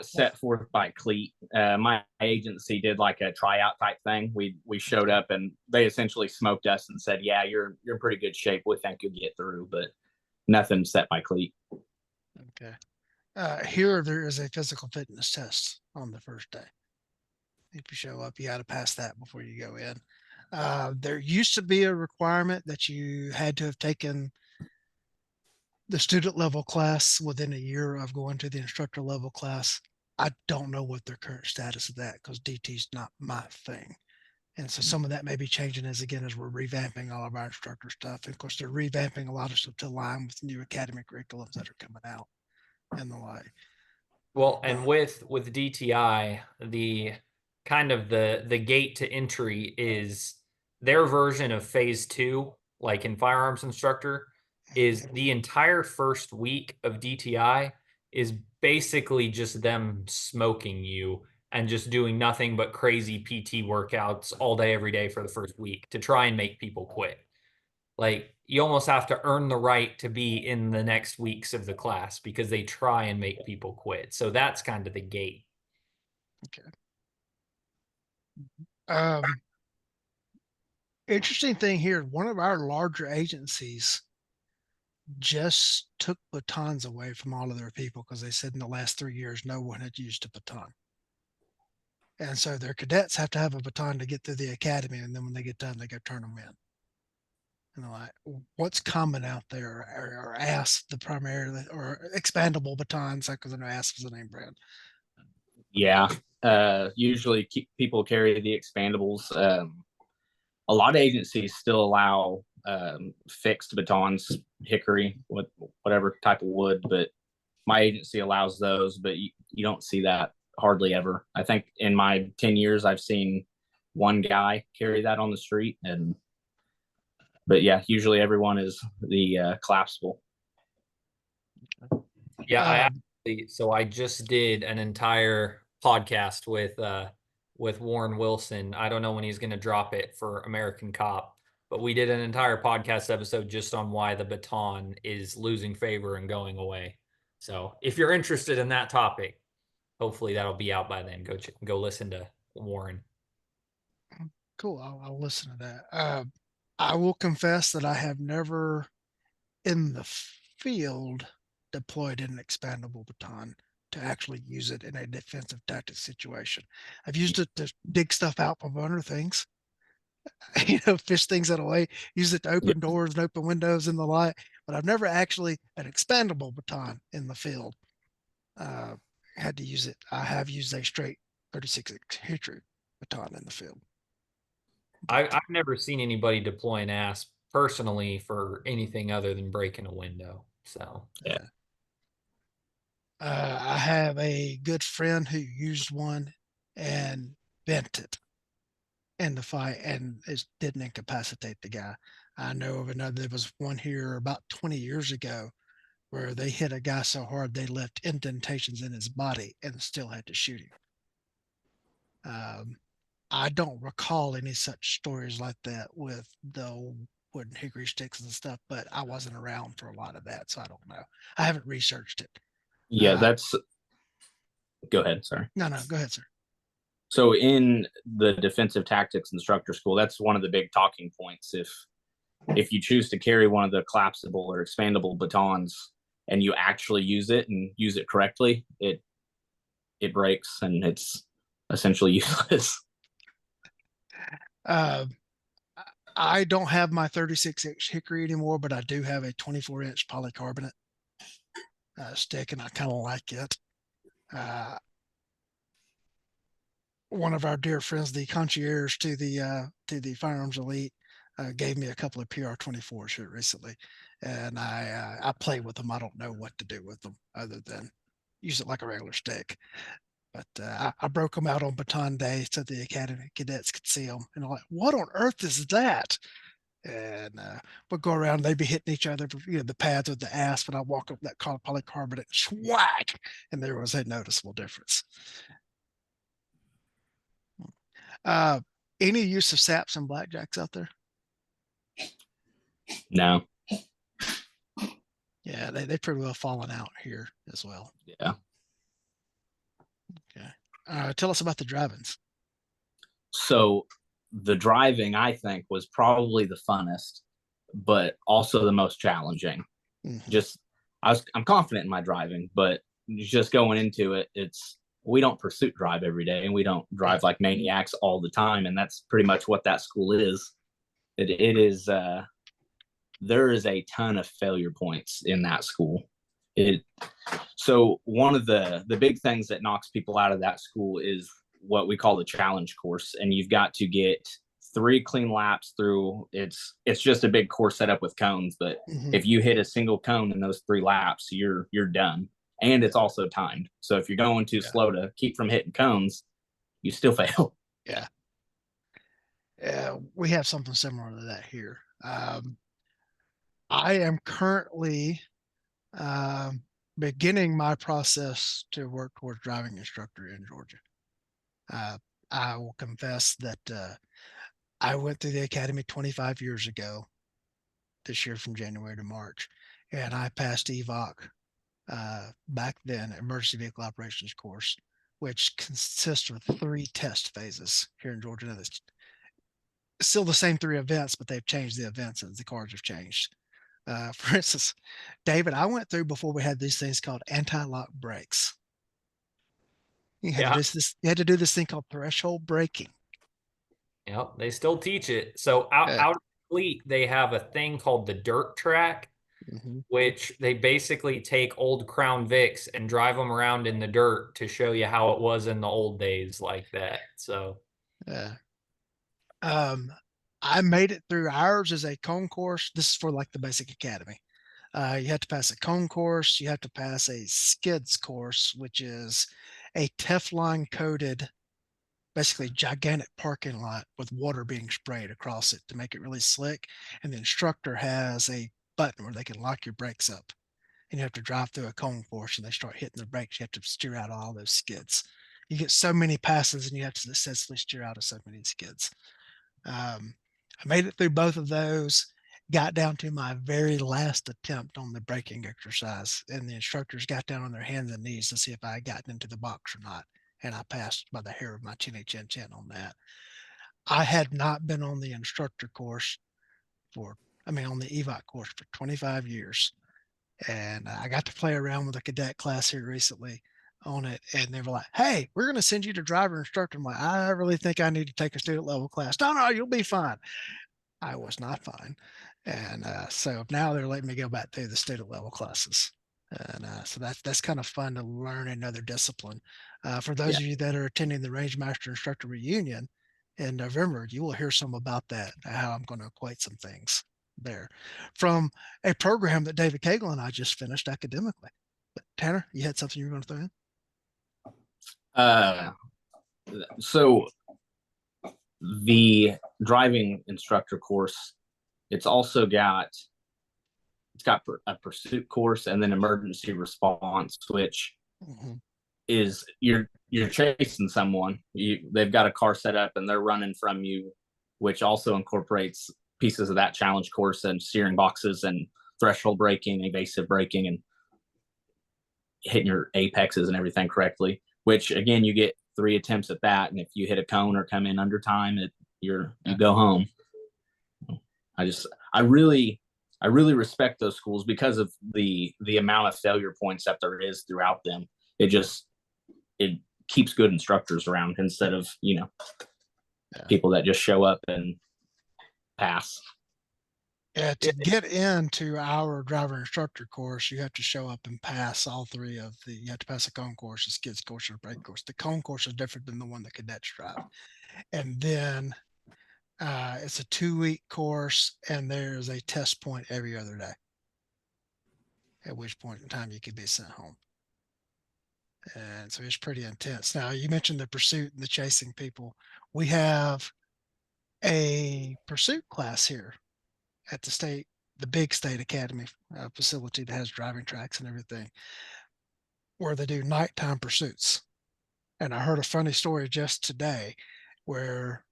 set forth by cleat. My agency did like a tryout type thing. We showed up and they essentially smoked us and said, "Yeah, you're in pretty good shape. We think you'll get through," but nothing set by cleat. Okay. Here there is a physical fitness test on the first day. If you show up, you got to pass that before you go in. There used to be a requirement that you had to have taken the student level class within a year of going to the instructor level class. I don't know what their current status of that, because DT is not my thing. And so some of that may be changing as we're revamping all of our instructor stuff. And of course, they're revamping a lot of stuff to align with new academic curriculums that are coming out and the like. Well, and with DTI, the kind of the gate to entry is their version of phase 2, like in firearms instructor, is the entire first week of DTI is basically just them smoking you and just doing nothing but crazy PT workouts all day, every day for the first week to try and make people quit. Like, you almost have to earn the right to be in the next weeks of the class, because they try and make people quit. So that's kind of the gate. Okay. Interesting thing here. One of our larger agencies just took batons away from all of their people, because they said in the last 3 years, no one had used a baton. And so their cadets have to have a baton to get through the academy. And then when they get done, they go turn them in. And like, what's common out there? Or ASP, the primarily, or expandable batons, because I know ASP is the name brand. Yeah. Usually people carry the expandables. A lot of agencies still allow fixed batons, hickory, whatever type of wood, but my agency allows those, but you don't see that hardly ever. I think in my 10 years, I've seen one guy carry that on the street. But yeah, usually everyone is the collapsible. Yeah, I just did an entire podcast with Warren Wilson. I don't know when he's going to drop it for American Cop, but we did an entire podcast episode just on why the baton is losing favor and going away. So if you're interested in that topic, hopefully that'll be out by then. Go listen to Warren. Cool. I'll listen to that. I will confess that I have never in the field deployed an expandable baton to actually use it in a defensive tactics situation. I've used it to dig stuff out from under things, fish things out of the way, use it to Yeah. open doors and open windows and the like, but I've never actually an expandable baton in the field. Had to use it. I have used a straight 36 Hickory baton in the field. I've never seen anybody deploy an ASP personally for anything other than breaking a window. So Yeah. I have a good friend who used one and bent it in the fight, and it didn't incapacitate the guy. I know of another. There was one here about 20 years ago where they hit a guy so hard they left indentations in his body and still had to shoot him. I don't recall any such stories like that with the old wooden hickory sticks and stuff, but I wasn't around for a lot of that, so I don't know. I haven't researched it. Yeah, that's go ahead. Sorry. No, go ahead, sir. So in the defensive tactics instructor school, that's one of the big talking points. If you choose to carry one of the collapsible or expandable batons and you actually use it and use it correctly, it breaks and it's essentially useless. I don't have my 36-inch hickory anymore, but I do have a 24-inch polycarbonate stick, and I kind of like it. One of our dear friends, the concierge to the Firearms Elite, gave me a couple of PR-24s here recently, and I play with them. I don't know what to do with them other than use it like a regular stick. But I broke them out on baton day so the academy cadets could see them, and I'm like, "What on earth is that?" And we'll go around. They'd be hitting each other, the pads with the asp, and I walk up that polycarbonate, schwack, and there was a noticeable difference. Uh, any use of saps and blackjacks out there? No. Yeah, they pretty well fallen out here as well. Yeah. Okay. Tell us about the drive-ins. So the driving, I think, was probably the funnest, but also the most challenging. Mm-hmm. I'm confident in my driving, but just going into it, we don't pursuit drive every day and we don't drive like maniacs all the time. And that's pretty much what that school is. It is, there is a ton of failure points in that school. So one of the big things that knocks people out of that school is what we call the challenge course. And you've got to get 3 clean laps through. It's just a big course set up with cones, but if you hit a single cone in those 3 laps, you're done. And it's also timed. So if you're going too slow to keep from hitting cones, you still fail. Yeah. We have something similar to that here. I am currently beginning my process to work towards driving instructor in Georgia. I will confess that I went through the academy 25 years ago, this year from January to March, and I passed EVOC back then, Emergency Vehicle Operations course, which consists of 3 test phases here in Georgia. Now, it's still the same 3 events, but they've changed the events as the cars have changed. For instance, David, I went through before we had these things called anti-lock brakes. You had to do this thing called threshold braking. Yep, they still teach it. So out of fleet, they have a thing called the dirt track, which they basically take old Crown Vics and drive them around in the dirt to show you how it was in the old days like that. So I made it through. Ours as a cone course. This is for like the basic academy. You have to pass a cone course. You have to pass a skids course, which is a Teflon coated, basically gigantic parking lot with water being sprayed across it to make it really slick. And the instructor has a button where they can lock your brakes up. And you have to drive through a cone course and they start hitting the brakes. You have to steer out all those skids. You get so many passes and you have to successfully steer out of so many skids. I made it through both of those, got down to my very last attempt on the braking exercise, and the instructors got down on their hands and knees to see if I had gotten into the box or not. And I passed by the hair of my chinny chin chin on that. I had not been on the instructor course on the EVOC course for 25 years. And I got to play around with a cadet class here recently on it, and they were like, "Hey, we're going to send you to driver instructor." I'm like, "I really think I need to take a student level class." "No, no, you'll be fine." I was not fine, and so now they're letting me go back through the student level classes, and so that's kind of fun to learn another discipline. For those Yeah. of you that are attending the Range Master Instructor reunion in November, you will hear some about that, how I'm going to equate some things there from a program that David Cagle and I just finished academically. But Tanner, you had something you were going to throw in? So the driving instructor course, it's also got a pursuit course and then emergency response, which Mhm. is you're chasing someone. They've got a car set up and they're running from you, which also incorporates pieces of that challenge course and steering boxes and threshold braking, evasive braking, and hitting your apexes and everything correctly. Which again, you get 3 attempts at that, and if you hit a cone or come in under time, you go home. I just I really respect those schools because of the amount of failure points that there is throughout them. It keeps good instructors around instead of people that just show up and pass. Yeah, to get into our driver instructor course, you have to show up and pass all three of the. You have to pass a cone course, a skids course, or a brake course. The cone course is different than the one that cadets drive, and then it's a 2-week course, and there's a test point every other day. At which point in time you could be sent home, and so it's pretty intense. Now you mentioned the pursuit and the chasing people. We have a pursuit class here at the big state academy facility that has driving tracks and everything, where they do nighttime pursuits. And I heard a funny story just today where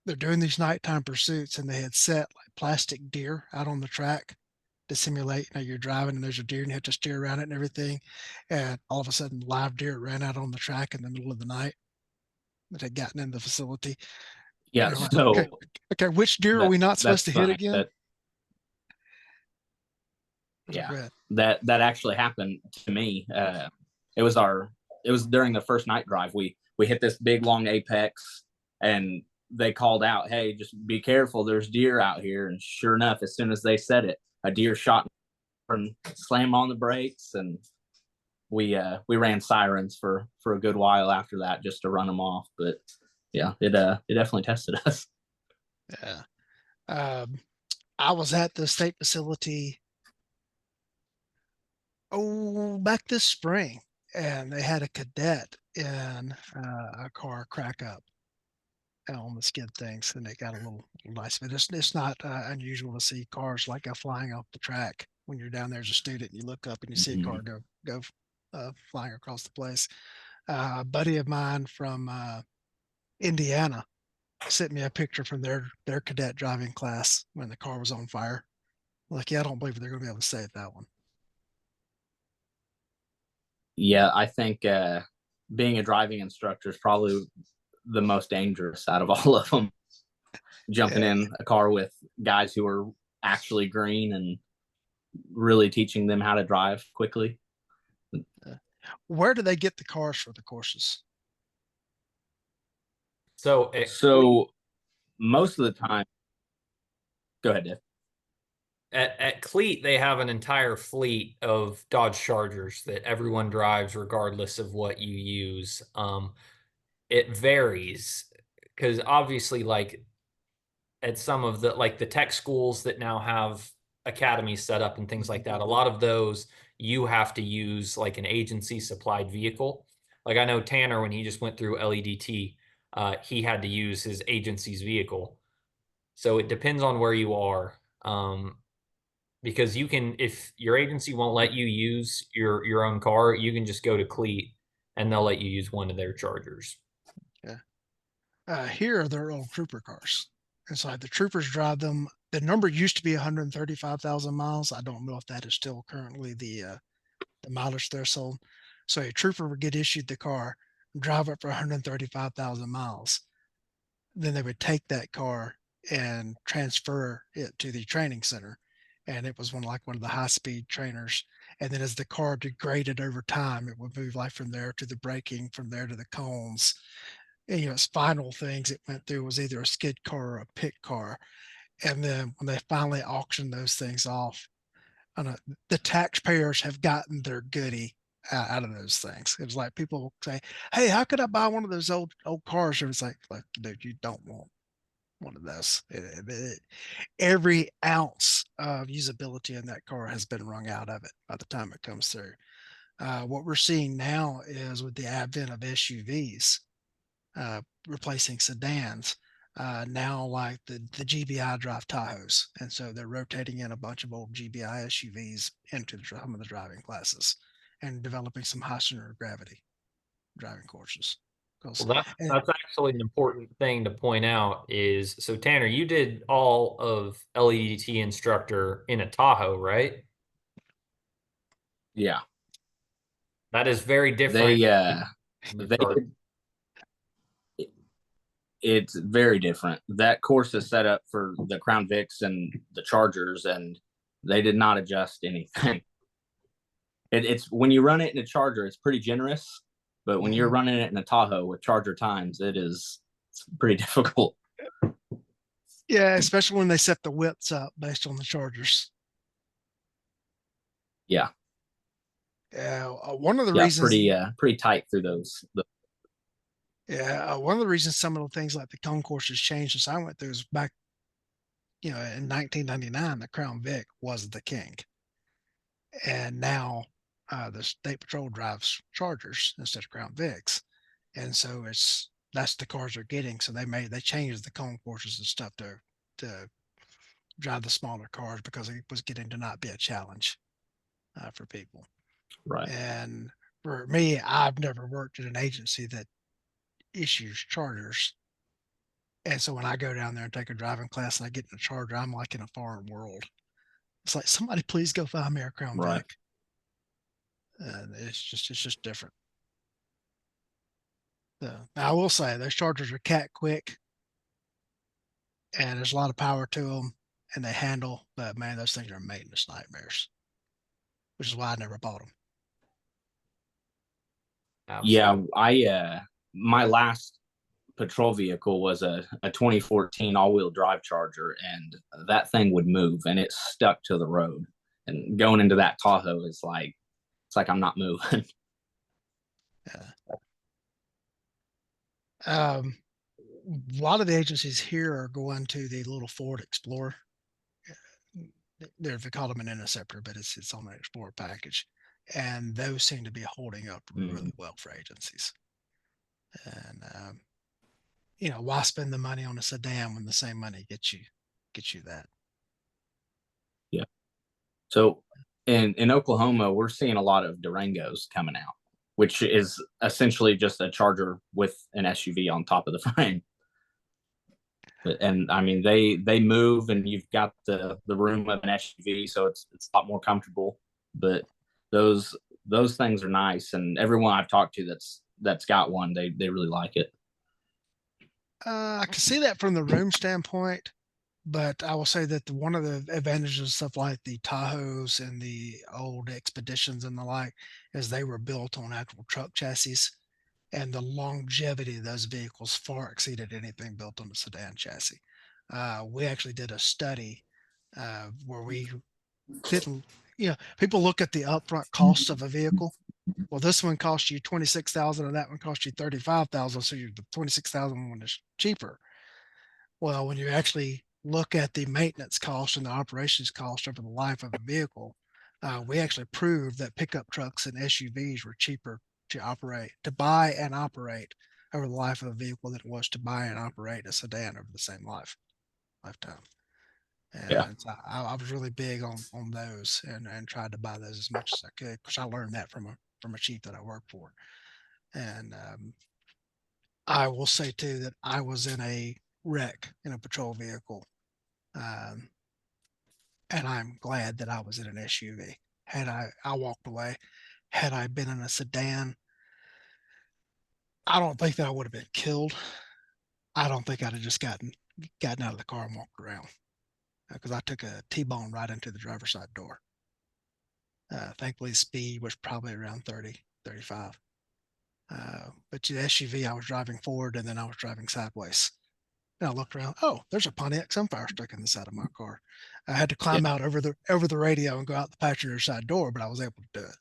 they're doing these nighttime pursuits and they had set like plastic deer out on the track to simulate, you're driving and there's a deer and you have to steer around it and everything. And all of a sudden, live deer ran out on the track in the middle of the night that had gotten in the facility. Yeah, And I'm like, okay, so okay, which deer are we not supposed that's to hit funny. again? Yeah, that actually happened to me. It was during the first night drive. We hit this big long apex, and they called out, "Hey, just be careful. There's deer out here." And sure enough, as soon as they said it, a deer shot and slammed on the brakes, and we ran sirens for a good while after that just to run them off. But yeah, it definitely tested us. Yeah. I was at the state facility back this spring, and they had a cadet in a car crack up on the skid things, and it got a little nice. But it's not unusual to see cars like flying off the track when you're down there as a student. You look up and you see a car go flying across the place. A buddy of mine from Indiana sent me a picture from their cadet driving class when the car was on fire. Like, yeah, I don't believe they're going to be able to save that one. Yeah, I think being a driving instructor is probably the most dangerous out of all of them. Jumping Yeah. in a car with guys who are actually green and really teaching them how to drive quickly. Where do they get the cars for the courses? So most of the time, go ahead, Dave. at Cleat, they have an entire fleet of Dodge Chargers that everyone drives regardless of what you use. It varies because obviously, like at some of the tech schools that now have academies set up and things like that, a lot of those you have to use like an agency supplied vehicle. Like I know Tanner, when he just went through LEDT, he had to use his agency's vehicle. So it depends on where you are. Because you can, if your agency won't let you use your own car, you can just go to Cleat and they'll let you use one of their chargers. Yeah. Here, they're old trooper cars. And so the troopers drive them. The number used to be 135,000 miles. I don't know if that is still currently the mileage threshold. So a trooper would get issued the car, drive it for 135,000 miles. Then they would take that car and transfer it to the training center. And it was one of the high speed trainers. And then as the car degraded over time, it would move like from there to the braking, from there to the cones. And, its final things it went through was either a skid car or a pit car. And then when they finally auctioned those things off, the taxpayers have gotten their goodie out of those things. It was like people will say, "Hey, how could I buy one of those old cars?" And it's like, dude, you don't want one of those. Every ounce of usability in that car has been wrung out of it by the time it comes through. What we're seeing now is with the advent of SUVs replacing sedans. Now, like the GBI drive Tahoes, and so they're rotating in a bunch of old GBI SUVs into some of the driving classes, and developing some high center of gravity driving courses. Well, that's actually an important thing to point out is, so Tanner, you did all of LEDT instructor in a Tahoe, right? Yeah. That is very different. It's very different. That course is set up for the Crown Vics and the Chargers, and they did not adjust anything. It's when you run it in a Charger, it's pretty generous, but when you're running it in a Tahoe with Charger times, it's pretty difficult. Yeah, especially when they set the widths up based on the Chargers. Yeah. One of the reasons pretty tight through those. Yeah, one of the reasons some of the things like the concourses changed as I went through is back, in 1999, the Crown Vic was the king, and now the State Patrol drives Chargers instead of Crown Vics, and so that's the cars they're getting. So they changed the concourses and stuff to drive the smaller cars because it was getting to not be a challenge for people. Right. And for me, I've never worked at an agency that issues charters. And so when I go down there and take a driving class and I get in a Charger, I'm like in a foreign world. It's like, somebody please go find me a Crown Vic. And it's just different. Now I will say those Chargers are cat quick, and there's a lot of power to them, and they handle. But man, those things are maintenance nightmares, which is why I never bought them. Absolutely. Yeah, my last patrol vehicle was a 2014 all-wheel drive Charger, and that thing would move and it stuck to the road. And going into that Tahoe is like, it's like I'm not moving. A lot of the agencies here are going to the little Ford Explorer. They call them an Interceptor, but it's on an Explorer package, and those seem to be holding up really well for agencies. And why spend the money on a sedan when the same money gets you that? Yeah. So in Oklahoma, we're seeing a lot of Durangos coming out, which is essentially just a Charger with an SUV on top of the frame. And I mean, they move, and you've got the room of an SUV, so it's a lot more comfortable. But those things are nice, and everyone I've talked to that's got one, they really like it. I can see that from the room standpoint, but I will say that one of the advantages of stuff like the Tahoes and the old Expeditions and the like is they were built on actual truck chassis, and the longevity of those vehicles far exceeded anything built on a sedan chassis. We actually did a study where we didn't, people look at the upfront cost of a vehicle. Well, this one cost you 26,000 and that one cost you 35,000. So the 26,000 one is cheaper. Well, when you actually look at the maintenance cost and the operations cost over the life of a vehicle, we actually proved that pickup trucks and SUVs were cheaper to buy and operate over the life of a vehicle than it was to buy and operate a sedan over the same lifetime. And so I was really big on those and tried to buy those as much as I could, because I learned that from a chief that I worked for. And I will say too that I was in a wreck in a patrol vehicle, and I'm glad that I was in an SUV. Had I walked away, had I been in a sedan, I don't think that I would have been killed. I don't think I'd have just gotten out of the car and walked around, because I took a T-bone right into the driver's side door. Thankfully, speed was probably around 30, 35. But the SUV, I was driving forward and then I was driving sideways. And I looked around. Oh, there's a Pontiac Sunfire stuck in the side of my car. I had to climb out over the radio and go out the passenger side door, but I was able to do it.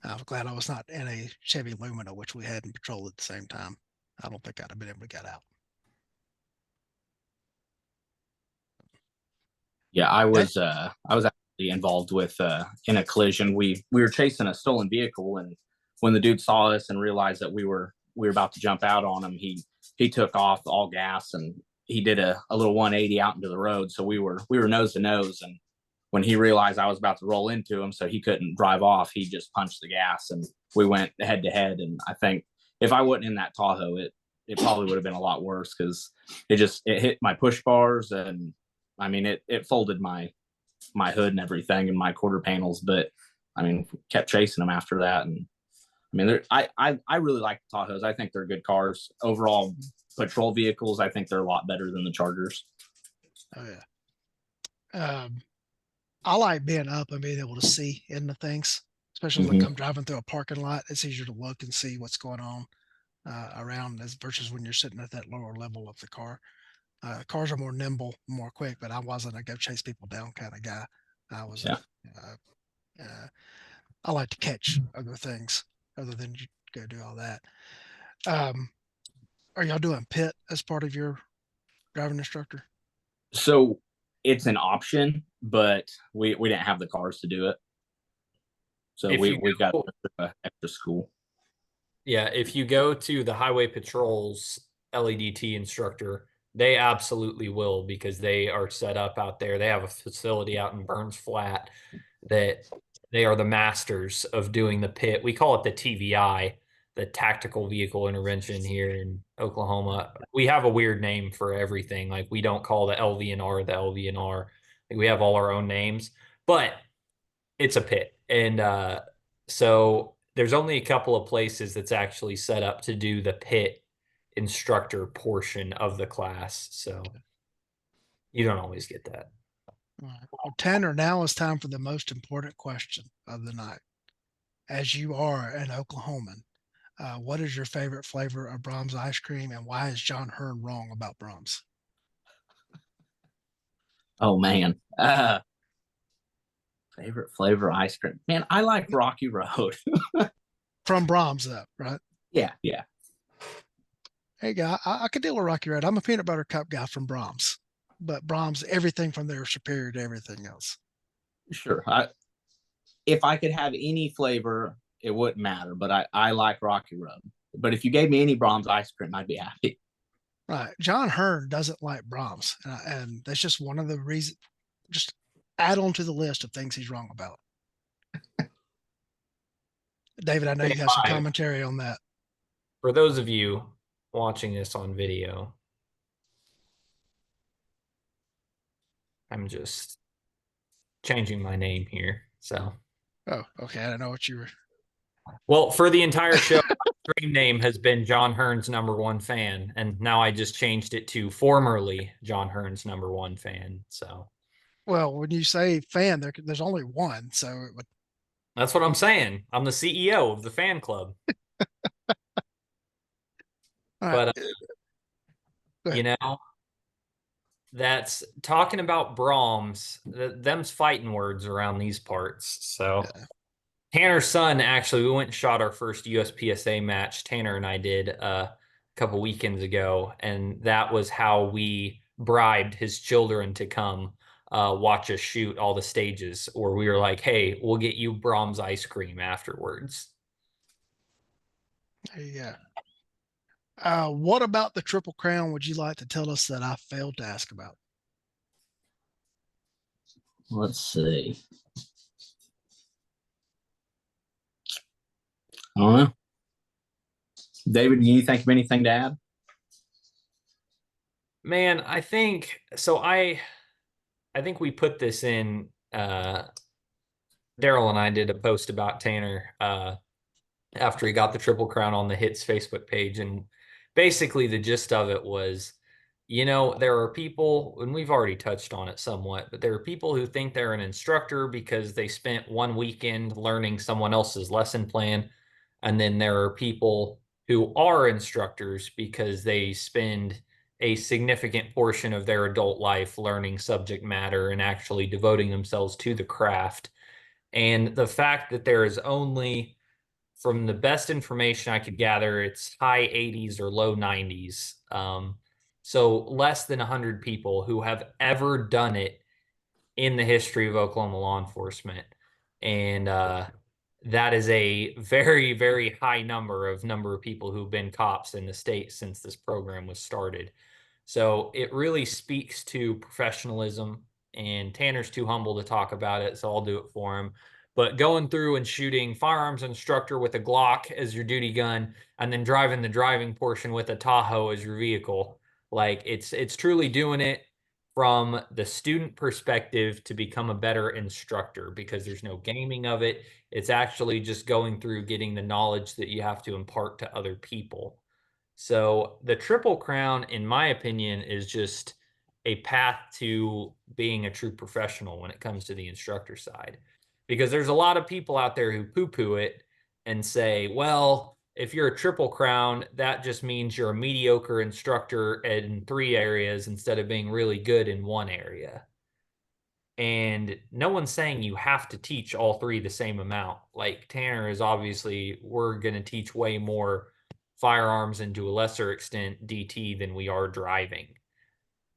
I was glad I was not in a Chevy Lumina, which we had in patrol at the same time. I don't think I'd have been able to get out. Yeah, I was actually involved with in a collision. We were chasing a stolen vehicle, and when the dude saw us and realized that we were about to jump out on him, he took off all gas and he did a little 180 out into the road. So we were nose to nose, and when he realized I was about to roll into him, so he couldn't drive off, he just punched the gas and we went head to head. And I think if I wasn't in that Tahoe, it probably would have been a lot worse because it hit my push bars, and I mean it folded my hood and everything and my quarter panels. But I mean, kept chasing them after that. And I mean, I really like the Tahoes. I think they're good cars. Overall, patrol vehicles, I think they're a lot better than the Chargers. Oh yeah. I like being up and being able to see into things, especially like I'm driving through a parking lot. It's easier to look and see what's going on around as versus when you're sitting at that lower level of the car. Cars are more nimble, more quick, but I wasn't a go chase people down kind of guy. I was, I like to catch other things other than go do all that. Are y'all doing pit as part of your driving instructor? So it's an option, but we didn't have the cars to do it. So we got extra school. Yeah, if you go to the Highway Patrol's LEDT instructor, they absolutely will, because they are set up out there. They have a facility out in Burns Flat that they are the masters of doing the pit. We call it the TVI, the Tactical Vehicle Intervention here in Oklahoma. We have a weird name for everything. Like, we don't call the LVNR the LVNR. Like, we have all our own names, but it's a pit. And so there's only a couple of places that's actually set up to do the pit instructor portion of the class. So you don't always get that. All right. Well, Tanner, now is time for the most important question of the night. As you are an Oklahoman, what is your favorite flavor of Brahms ice cream, and why is John Hearn wrong about Brahms? Oh man, favorite flavor ice cream. Man, I like Rocky Road. From Brahms, up, right? Yeah. Hey, guy, I could deal with Rocky Road. I'm a peanut butter cup guy from Brahms, but Brahms, everything from there is superior to everything else. Sure. If I could have any flavor, it wouldn't matter. But I like Rocky Road. But if you gave me any Brahms ice cream, I'd be happy. Right. John Hearn doesn't like Brahms, and that's just one of the reasons. Just add on to the list of things he's wrong about. David, I know you have some commentary on that. For those of you watching this on video, I'm just changing my name here. So. Oh, okay. I don't know what you were. Well, for the entire show, my stream name has been John Hearn's #1 fan, and now I just changed it to formerly John Hearn's #1 fan. So, well, when you say fan, there's only one, so it would. That's what I'm saying. I'm the CEO of the fan club. But you know, that's talking about Brahms. Them's fighting words around these parts. So. Yeah. Tanner's son, actually, we went and shot our first USPSA match. Tanner and I did a couple weekends ago, and that was how we bribed his children to come watch us shoot all the stages. Or we were like, "Hey, we'll get you Brahms ice cream afterwards." There you go. What about the Triple Crown would you like to tell us that I failed to ask about? Let's see. I don't know. David, do you think of anything to add? Man, I think so. I think we put this in. Daryl and I did a post about Tanner after he got the Triple Crown on the Hits Facebook page, and basically the gist of it was You know, there are people, and we've already touched on it somewhat, but there are people who think they're an instructor because they spent one weekend learning someone else's lesson plan. And then there are people who are instructors because they spend a significant portion of their adult life learning subject matter and actually devoting themselves to the craft. And the fact that there is only, from the best information I could gather, it's high 80s or low 90s. So less than 100 people who have ever done it in the history of Oklahoma law enforcement. And that is a very, very high number of people who've been cops in the state since this program was started. So it really speaks to professionalism, and Tanner's too humble to talk about it, so I'll do it for him. But going through and shooting firearms instructor with a Glock as your duty gun, and then driving the driving portion with a Tahoe as your vehicle, like it's truly doing it from the student perspective to become a better instructor, because there's no gaming of it. It's actually just going through getting the knowledge that you have to impart to other people. So the Triple Crown, in my opinion, is just a path to being a true professional when it comes to the instructor side. Because there's a lot of people out there who poo-poo it and say, well, if you're a Triple Crown, that just means you're a mediocre instructor in 3 areas instead of being really good in 1 area. And no one's saying you have to teach all 3 the same amount. Like Tanner is obviously, we're going to teach way more firearms and to a lesser extent DT than we are driving.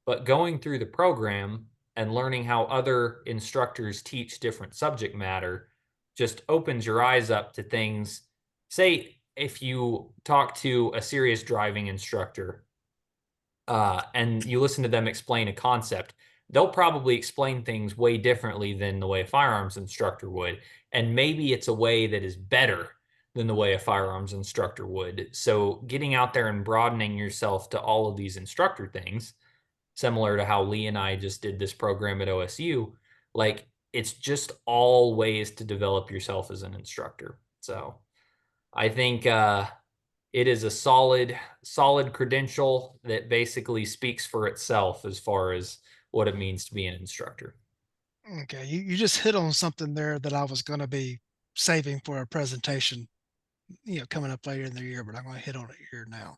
But going through the program and learning how other instructors teach different subject matter just opens your eyes up to things. Say, if you talk to a serious driving instructor and you listen to them explain a concept, they'll probably explain things way differently than the way a firearms instructor would. And maybe it's a way that is better than the way a firearms instructor would. So getting out there and broadening yourself to all of these instructor things, similar to how Lee and I just did this program at OSU, like it's just all ways to develop yourself as an instructor. So I think it is a solid credential that basically speaks for itself as far as what it means to be an instructor. Okay, you just hit on something there that I was going to be saving for a presentation, coming up later in the year, but I'm going to hit on it here now.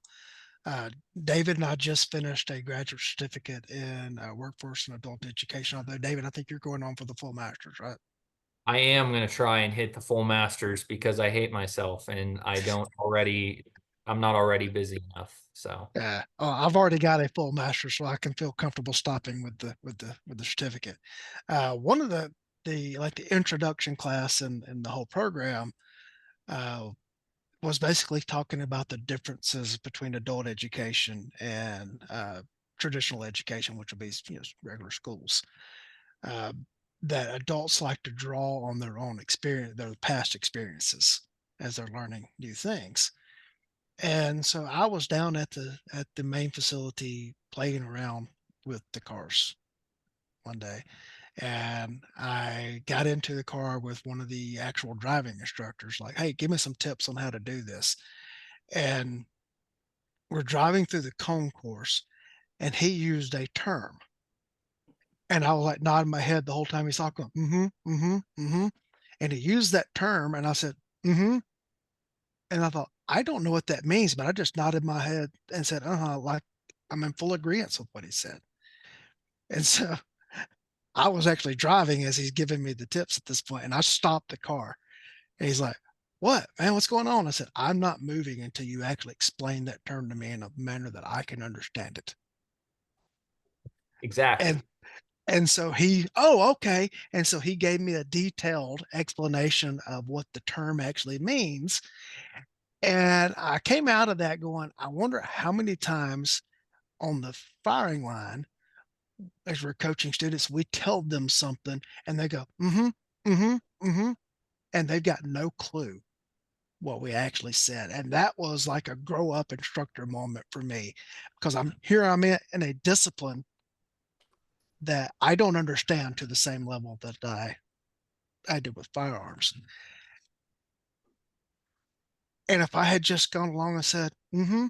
David and I just finished a graduate certificate in workforce and adult education. Although, David, I think you're going on for the full master's, right? I am going to try and hit the full masters because I hate myself and I'm not already busy enough. So Yeah. Oh, I've already got a full master's, so I can feel comfortable stopping with the certificate. One of the introduction class in the whole program uh, was basically talking about the differences between adult education and traditional education, which would be regular schools. Uh, that adults like to draw on their own experience, their past experiences, as they're learning new things. And so I was down at the main facility playing around with the cars one day, and I got into the car with one of the actual driving instructors, like, "Hey, give me some tips on how to do this." And we're driving through the cone course, and he used a term, and I was like nodding my head the whole time he's talking, mm-hmm, mm-hmm, mm-hmm. And he used that term, and I said, mm-hmm. And I thought, I don't know what that means, but I just nodded my head and said, uh-huh, like I'm in full agreement with what he said. And so I was actually driving as he's giving me the tips at this point, and I stopped the car. And he's like, "What, man? What's going on?" I said, "I'm not moving until you actually explain that term to me in a manner that I can understand it." exactly. And and so oh, okay. And so he gave me a detailed explanation of what the term actually means. And I came out of that going, I wonder how many times on the firing line, as we're coaching students, we tell them something and they go, mm-hmm, mm-hmm, mm-hmm. And they've got no clue what we actually said. And that was like a grow up instructor moment for me, because I'm in a discipline that I don't understand to the same level that I do with firearms. And if I had just gone along and said, mm-hmm,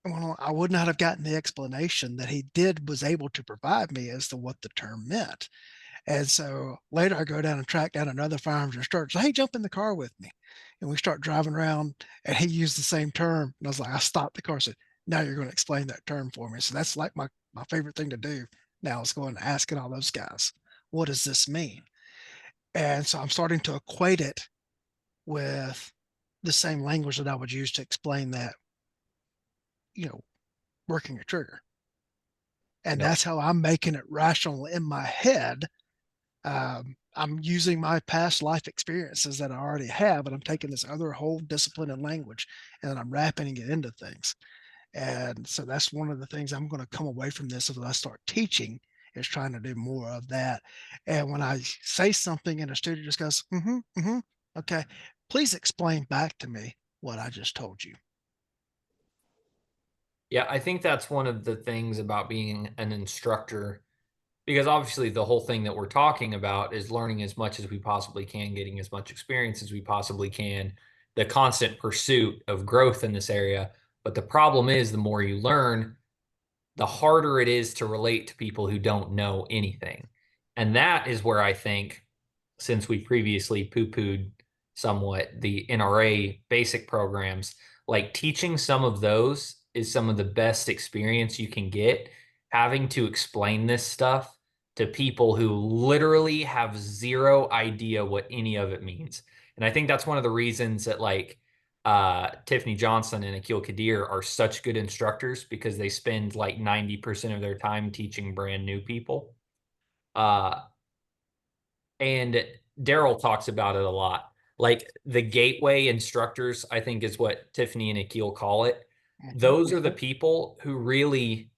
well, I would not have gotten the explanation that he was able to provide me as to what the term meant. And so later I go down and track down another firearms instructor. Hey, jump in the car with me. And we start driving around and he used the same term. And I was like, I stopped the car and said, now you're going to explain that term for me. So that's like my favorite thing to do now is going and asking all those guys, what does this mean? And so I'm starting to equate it with the same language that I would use to explain that, you know, working a trigger. And Yep. that's how I'm making it rational in my head. I'm using my past life experiences that I already have, and I'm taking this other whole discipline and language, and I'm wrapping it into things. And so that's one of the things I'm going to come away from this as I start teaching is trying to do more of that. And when I say something and a student just goes, okay, please explain back to me what I just told you. Yeah, I think that's one of the things about being an instructor, because obviously the whole thing that we're talking about is learning as much as we possibly can, getting as much experience as we possibly can, the constant pursuit of growth in this area. But the problem is, the more you learn, the harder it is to relate to people who don't know anything. And that is where I think, since we previously poo-pooed somewhat the NRA basic programs, like teaching some of those is some of the best experience you can get, having to explain this stuff to people who literally have zero idea what any of it means. And I think that's one of the reasons that like Tiffany Johnson and Akil Kadir are such good instructors, because they spend like 90% of their time teaching brand new people. Uh, and Daryl talks about it a lot. Like the gateway instructors, I think is what Tiffany and Akil call it. Those are the people who really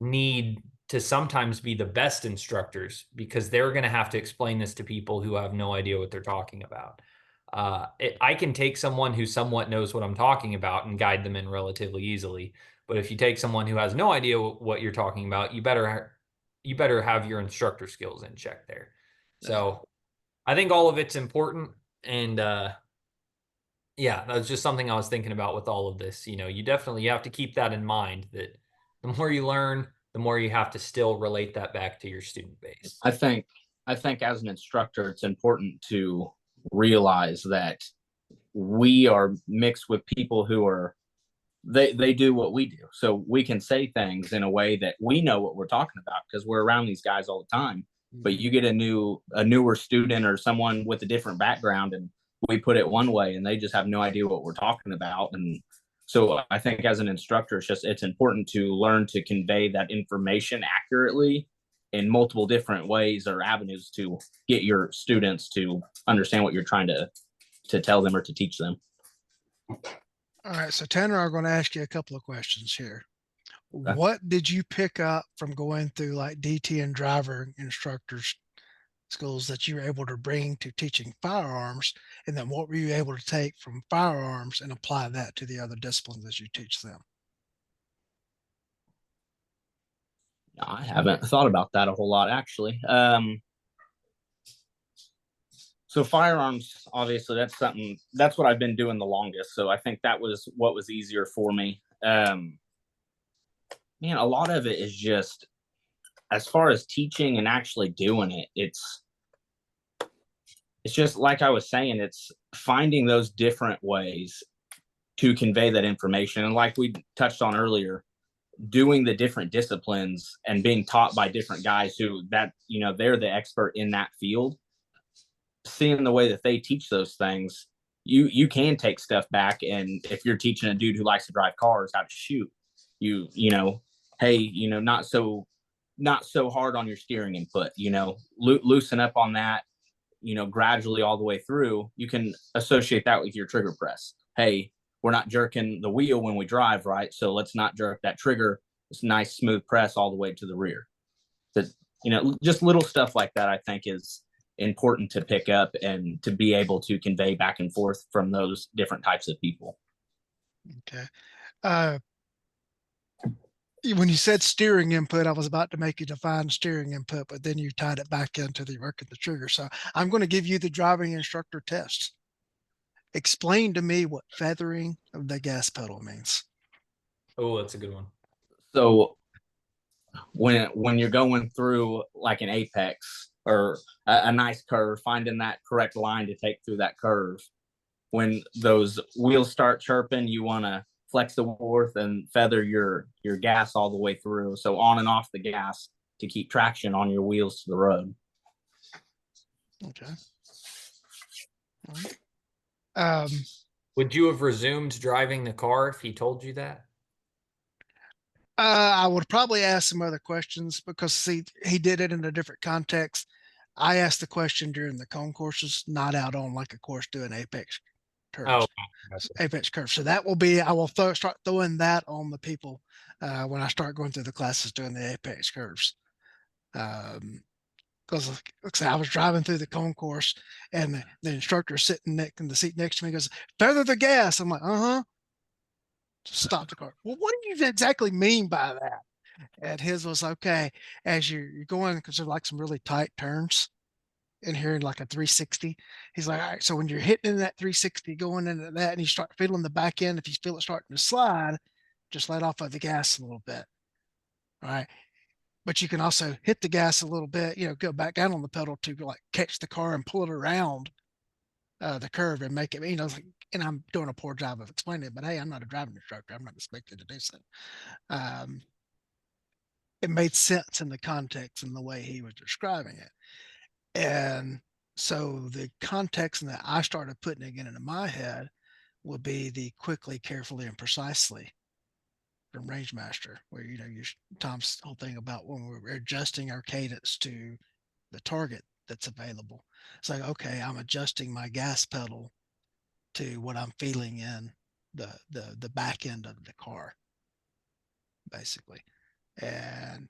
need to sometimes be the best instructors, because they're going to have to explain this to people who have no idea what they're talking about. I can take someone who somewhat knows what I'm talking about and guide them in relatively easily. But if you take someone who has no idea what you're talking about, you better have your instructor skills in check there. So I think all of it's important. And yeah, that's just something I was thinking about with all of this. You have to keep that in mind, that the more you learn, the more you have to still relate that back to your student base. I think as an instructor, it's important to realize that we are mixed with people who are they do what we do. So we can say things in a way that we know what we're talking about because we're around these guys all the time. But you get a newer student or someone with a different background, and we put it one way and they just have no idea what we're talking about. And so I think as an instructor, it's important to learn to convey that information accurately in multiple different ways or avenues to get your students to understand what you're trying to tell them or to teach them. All right. So Tanner, I'm going to ask you a couple of questions here. Okay. What did you pick up from going through like DT and driver instructors schools that you were able to bring to teaching firearms? And then what were you able to take from firearms and apply that to the other disciplines as you teach them? I haven't thought about that a whole lot, actually. So firearms, obviously, that's what I've been doing the longest. So I think that was what was easier for me. Man, a lot of it is just, as far as teaching and actually doing it, it's just like I was saying, it's finding those different ways to convey that information. And like we touched on earlier, doing the different disciplines and being taught by different guys who they're the expert in that field, seeing the way that they teach those things, you can take stuff back. And if you're teaching a dude who likes to drive cars how to shoot, hey, not so hard on your steering input, loosen up on that, gradually all the way through. You can associate that with your trigger press. Hey, we're not jerking the wheel when we drive, right? So let's not jerk that trigger. It's nice, smooth press all the way to the rear. That, just little stuff like that, I think, is important to pick up and to be able to convey back and forth from those different types of people. Okay. When you said steering input, I was about to make you define steering input, but then you tied it back into the work of the trigger. So I'm going to give you the driving instructor test. Explain to me what feathering of the gas pedal means. Oh, that's a good one. So when you're going through like an apex or a nice curve, finding that correct line to take through that curve, when those wheels start chirping, you want to flex the fourth and feather your gas all the way through. So on and off the gas to keep traction on your wheels to the road. Okay. Um, Would you have resumed driving the car if he told you that? I would probably ask some other questions because see, he did it in a different context. I asked the question during the cone courses, not out on like a course doing apex Oh, curves, gotcha. apex curves. So that will be, I will start throwing that on the people when I start going through the classes doing the apex curves. Because like I was driving through the cone course and the instructor sitting in the seat next to me goes, feather the gas. I'm like, uh-huh. Stop the car. Well, what do you exactly mean by that? And his was okay as you're going because there's like some really tight turns in here in like a 360. He's like, all right, so when you're hitting in that 360 going into that and you start feeling the back end, if you feel it starting to slide, just let off of the gas a little bit. All right. But you can also hit the gas a little bit, go back down on the pedal to like catch the car and pull it around the curve and make it, and I'm doing a poor job of explaining it, but hey, I'm not a driving instructor. I'm not expected to do so. Um, it made sense in the context and the way he was describing it. And so the context that I started putting again into my head would be the quickly, carefully, and precisely from Range Master, where Tom's whole thing about when we're adjusting our cadence to the target that's available. It's like, okay, I'm adjusting my gas pedal to what I'm feeling in the back end of the car, basically. And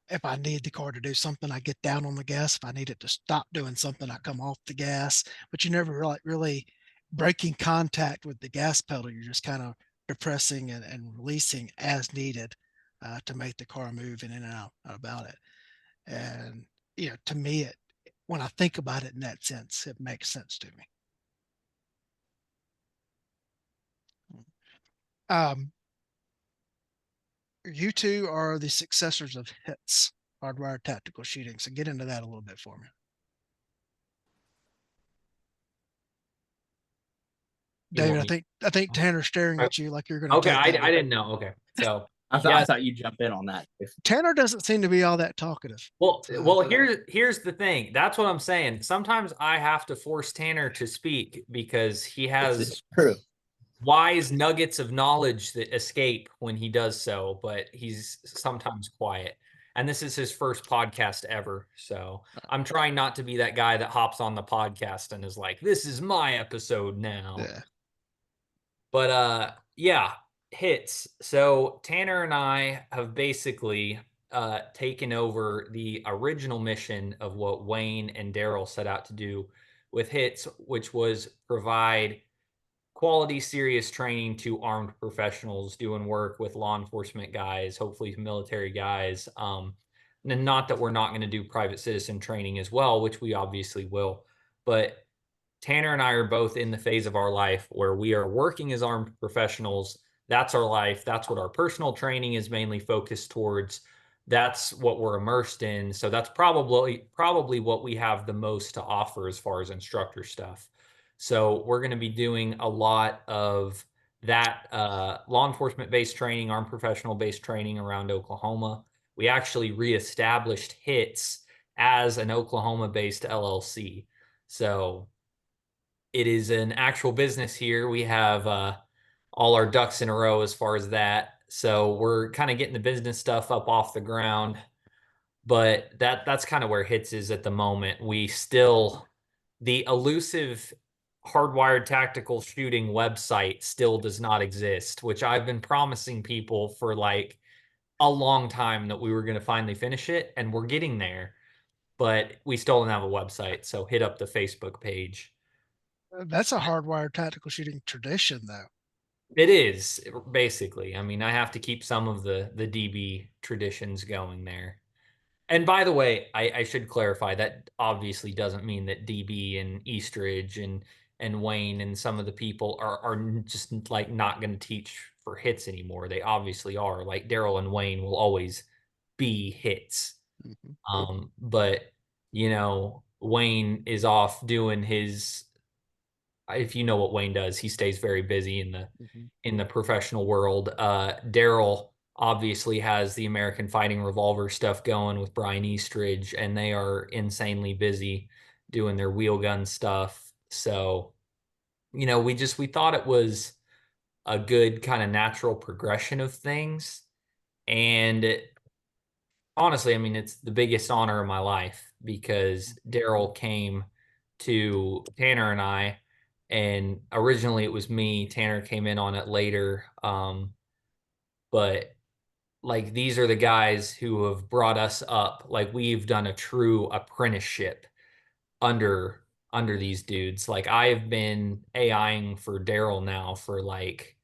if I need the car to do something, I get down on the gas. If I need it to stop doing something, I come off the gas. But you never really breaking contact with the gas pedal. You're just kind of depressing and releasing as needed to make the car move in and out about it. And to me, when I think about it in that sense, it makes sense to me. Um, you two are the successors of HITS, hardwired tactical shooting. So get into that a little bit for me. You David, want I me? think I think Tanner's staring at you like you're going to Okay, take that. I didn't know. Okay, so I yeah. thought you'd jump in on that. Tanner doesn't seem to be all that talkative. Well, here's the thing. That's what I'm saying. Sometimes I have to force Tanner to speak because he has It's true. wise nuggets of knowledge that escape when he does so, but he's sometimes quiet. And this is his first podcast ever. So I'm trying not to be that guy that hops on the podcast and is like, this is my episode now. Yeah. But yeah, hits. So Tanner and I have basically taken over the original mission of what Wayne and Daryl set out to do with hits, which was provide quality, serious training to armed professionals doing work with law enforcement guys, hopefully military guys. And not that we're not going to do private citizen training as well, which we obviously will. But Tanner and I are both in the phase of our life where we are working as armed professionals. That's our life. That's what our personal training is mainly focused towards. That's what we're immersed in. So that's probably what we have the most to offer as far as instructor stuff. So we're going to be doing a lot of that law enforcement based training, armed professional based training around Oklahoma. We actually reestablished HITS as an Oklahoma based LLC. So it is an actual business here. We have all our ducks in a row as far as that. So we're kind of getting the business stuff up off the ground. But that's kind of where HITS is at the moment. We still, the elusive hardwired tactical shooting website still does not exist, which I've been promising people for like a long time that we were going to finally finish it. And we're getting there, but we still don't have a website. So hit up the Facebook page. That's a hardwired tactical shooting tradition, though. It is basically. I mean, I have to keep some of the DB traditions going there. And by the way, I should clarify that obviously doesn't mean that DB and Eastridge and Wayne and some of the people are just like not going to teach for hits anymore. They obviously are. Like Daryl and Wayne will always be hits. But you know, Wayne is off doing his, if you know what Wayne does, he stays very busy in the professional world. Daryl obviously has the American Fighting Revolver stuff going with Brian Eastridge, and they are insanely busy doing their wheel gun stuff. So, you know, we thought it was a good kind of natural progression of things. And honestly, I mean, it's the biggest honor of my life because Daryl came to Tanner and I, and originally it was me. Tanner came in on it later. But like these are the guys who have brought us up. Like we've done a true apprenticeship under these dudes. Like I have been AIing for Daryl now for like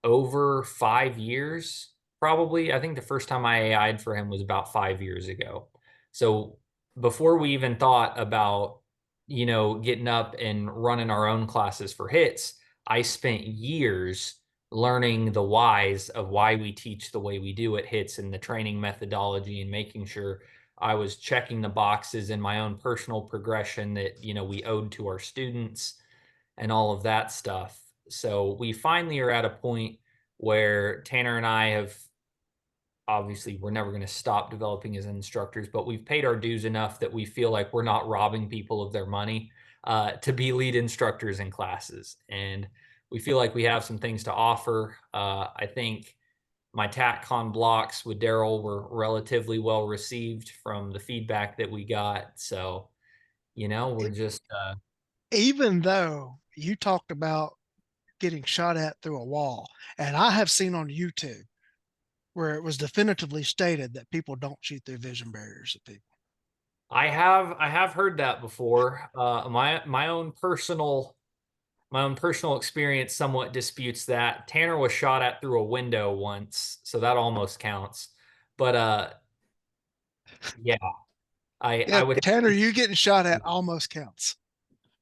over 5 years, probably. I think the first time I AI'd for him was about 5 years ago. So before we even thought about, you know, getting up and running our own classes for hits, I spent years learning the whys of why we teach the way we do at hits and the training methodology and making sure I was checking the boxes in my own personal progression that, you know, we owed to our students and all of that stuff. So we finally are at a point where Tanner and I have, obviously we're never going to stop developing as instructors, but we've paid our dues enough that we feel like we're not robbing people of their money to be lead instructors in classes. And we feel like we have some things to offer. I think my TACCon blocks with Daryl were relatively well received from the feedback that we got. So, you know, we're just Even though you talked about getting shot at through a wall, and I have seen on YouTube where it was definitively stated that people don't shoot through vision barriers at people. I have heard that before. My own personal experience somewhat disputes that. Tanner was shot at through a window once, so that almost counts. But yeah, Yeah, I would, Tanner, you getting shot at almost counts.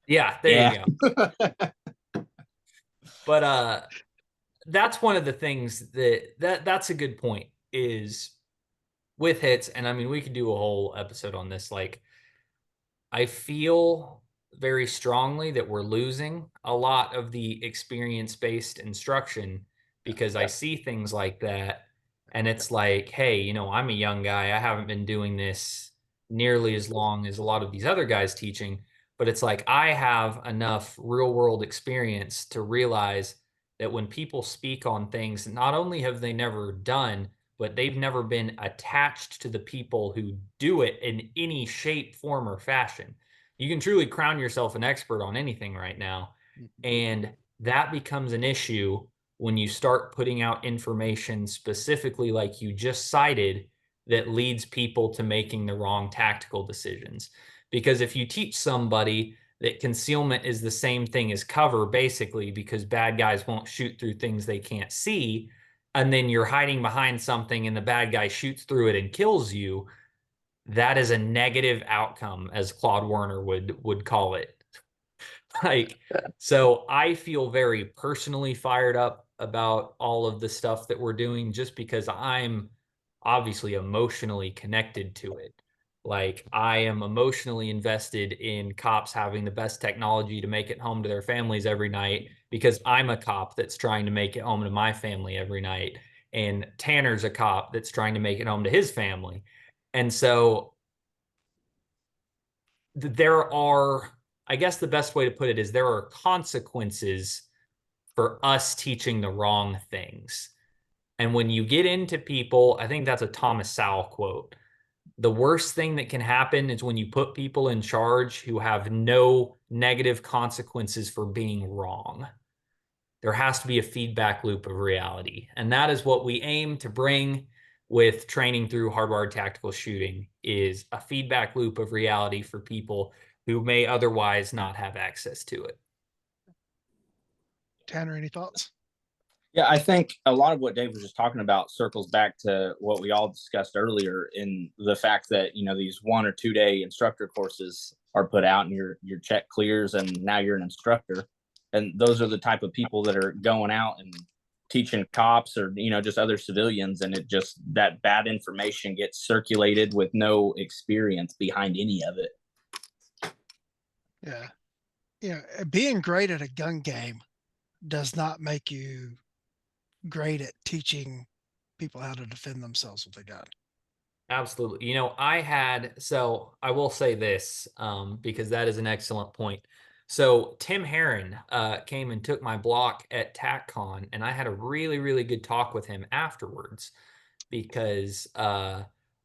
yeah, there Yeah. you go. But that's one of the things that's a good point is with hits, and I mean we could do a whole episode on this. Like I feel very strongly that we're losing a lot of the experience-based instruction because I see things like that and it's like, hey, you know, I'm a young guy. I haven't been doing this nearly as long as a lot of these other guys teaching, but it's like I have enough real-world experience to realize that when people speak on things, not only have they never done, but they've never been attached to the people who do it in any shape, form, or fashion. You can truly crown yourself an expert on anything right now. And that becomes an issue when you start putting out information specifically like you just cited that leads people to making the wrong tactical decisions. Because if you teach somebody that concealment is the same thing as cover, basically, because bad guys won't shoot through things they can't see, and then you're hiding behind something and the bad guy shoots through it and kills you, that is a negative outcome, as Claude Werner would call it. Like, so I feel very personally fired up about all of the stuff that we're doing just because I'm obviously emotionally connected to it. Like, I am emotionally invested in cops having the best technology to make it home to their families every night because I'm a cop that's trying to make it home to my family every night. And Tanner's a cop that's trying to make it home to his family. And so there are, I guess the best way to put it is there are consequences for us teaching the wrong things. And when you get into people, I think that's a Thomas Sowell quote. The worst thing that can happen is when you put people in charge who have no negative consequences for being wrong. There has to be a feedback loop of reality. And that is what we aim to bring with training through hardwired tactical shooting is a feedback loop of reality for people who may otherwise not have access to it. Tanner, any thoughts? Yeah, I think a lot of what Dave was just talking about circles back to what we all discussed earlier in the fact that, you know, these 1 or 2 day instructor courses are put out and your check clears and now you're an instructor. And those are the type of people that are going out and teaching cops or, just other civilians. And it just, that bad information gets circulated with no experience behind any of it. Yeah. Being great at a gun game does not make you great at teaching people how to defend themselves with a gun. Absolutely. So I will say this, because that is an excellent point. So Tim Herron came and took my block at TACCon, and I had a really, really good talk with him afterwards because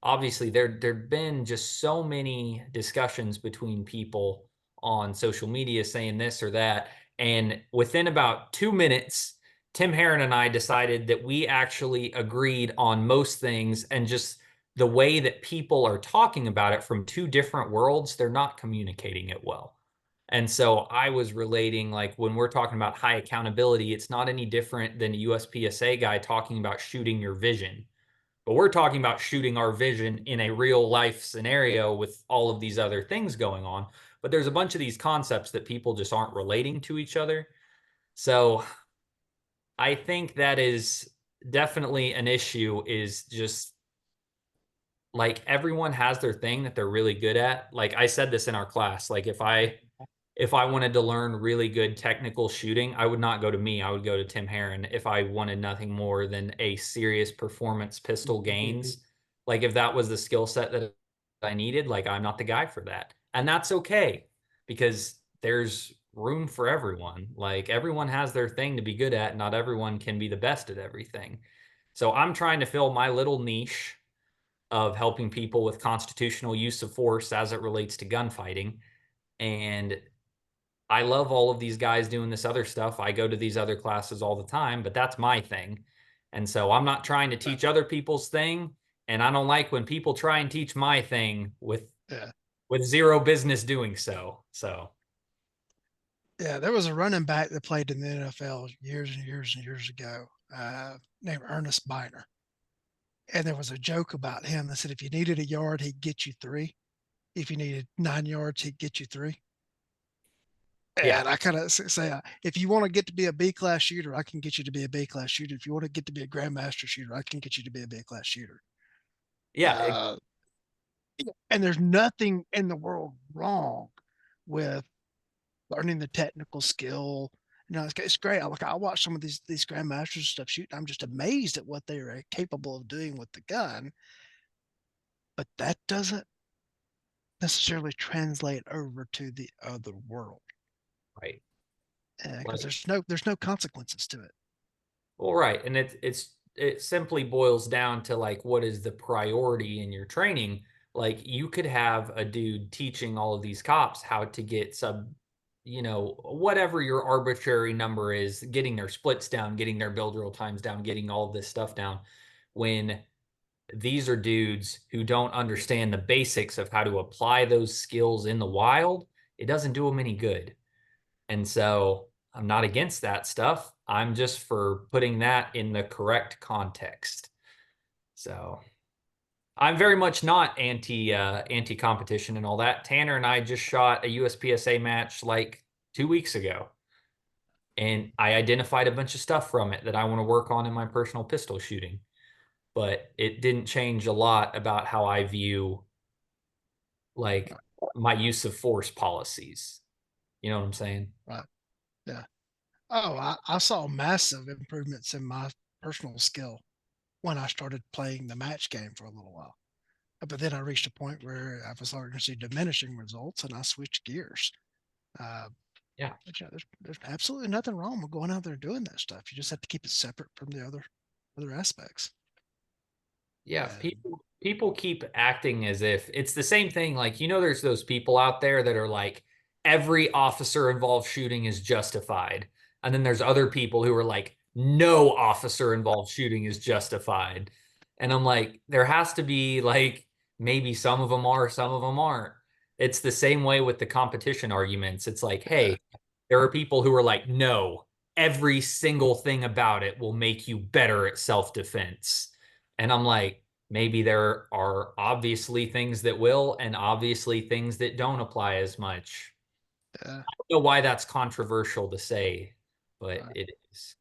obviously there'd been just so many discussions between people on social media saying this or that. And within about 2 minutes, Tim Herron and I decided that we actually agreed on most things, and just the way that people are talking about it from two different worlds, they're not communicating it well. And so I was relating, like, when we're talking about high accountability, it's not any different than a USPSA guy talking about shooting your vision. But we're talking about shooting our vision in a real life scenario with all of these other things going on. But there's a bunch of these concepts that people just aren't relating to each other. So I think that is definitely an issue, is just like everyone has their thing that they're really good at. Like I said this in our class, like if I wanted to learn really good technical shooting, I would not go to me. I would go to Tim Herron if I wanted nothing more than a serious performance pistol gains. Like if that was the skill set that I needed, like I'm not the guy for that. And that's okay, because there's room for everyone. Like everyone has their thing to be good at. Not everyone can be the best at everything. So I'm trying to fill my little niche of helping people with constitutional use of force as it relates to gunfighting. And I love all of these guys doing this other stuff. I go to these other classes all the time, but that's my thing. And so I'm not trying to teach other people's thing. And I don't like when people try and teach my thing with zero business doing so. So Yeah, there was a running back that played in the NFL years and years and years ago, named Ernest Biner. And there was a joke about him that said if you needed a yard, he'd get you 3. If you needed 9 yards, he'd get you 3. yeah, And I kind of say, if you want to get to be a B class shooter, I can get you to be a B class shooter. If you want to get to be a grandmaster shooter, I can get you to be a B class shooter. yeah, And there's nothing in the world wrong with learning the technical skill. It's great. I watch some of these grandmasters stuff shoot. I'm just amazed at what they are capable of doing with the gun. But that doesn't necessarily translate over to the other world, right. because Like, there's no consequences to it. well, right. And it simply boils down to like, what is the priority in your training? Like you could have a dude teaching all of these cops how to get whatever your arbitrary number is, getting their splits down, getting their build roll times down, getting all of this stuff down, when these are dudes who don't understand the basics of how to apply those skills in the wild. It doesn't do them any good. And so I'm not against that stuff. I'm just for putting that in the correct context. So I'm very much not anti competition and all that. Tanner and I just shot a USPSA match like 2 weeks ago, and I identified a bunch of stuff from it that I want to work on in my personal pistol shooting. But it didn't change a lot about how I view like my use of force policies. You know what I'm saying? Right. Yeah. Oh, I saw massive improvements in my personal skill when I started playing the match game for a little while. But then I reached a point where I was starting to see diminishing results, and I switched gears. Uh, Yeah. but there's absolutely nothing wrong with going out there and doing that stuff. You just have to keep it separate from the other aspects. Yeah, And people keep acting as if it's the same thing. Like, there's those people out there that are like, every officer involved shooting is justified. And then there's other people who are like, no officer involved shooting is justified. And I'm like, there has to be like, maybe some of them are, some of them aren't. It's the same way with the competition arguments. It's like, yeah, hey, there are people who are like, no, every single thing about it will make you better at self-defense. And I'm like, maybe there are obviously things that will, and obviously things that don't apply as much. Yeah. I don't know why that's controversial to say, but Right. it is.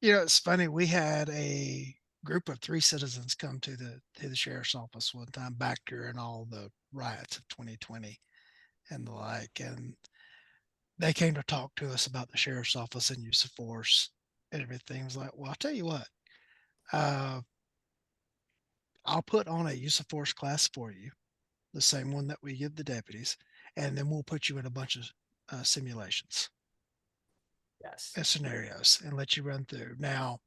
It's funny. We had a group of 3 citizens come to the sheriff's office one time back during all the riots of 2020 and the like, and they came to talk to us about the sheriff's office and use of force and everything. It was like, well, I'll tell you what, uh, I'll put on a use of force class for you, the same one that we give the deputies, and then we'll put you in a bunch of simulations Yes. and scenarios and let you run through. Now,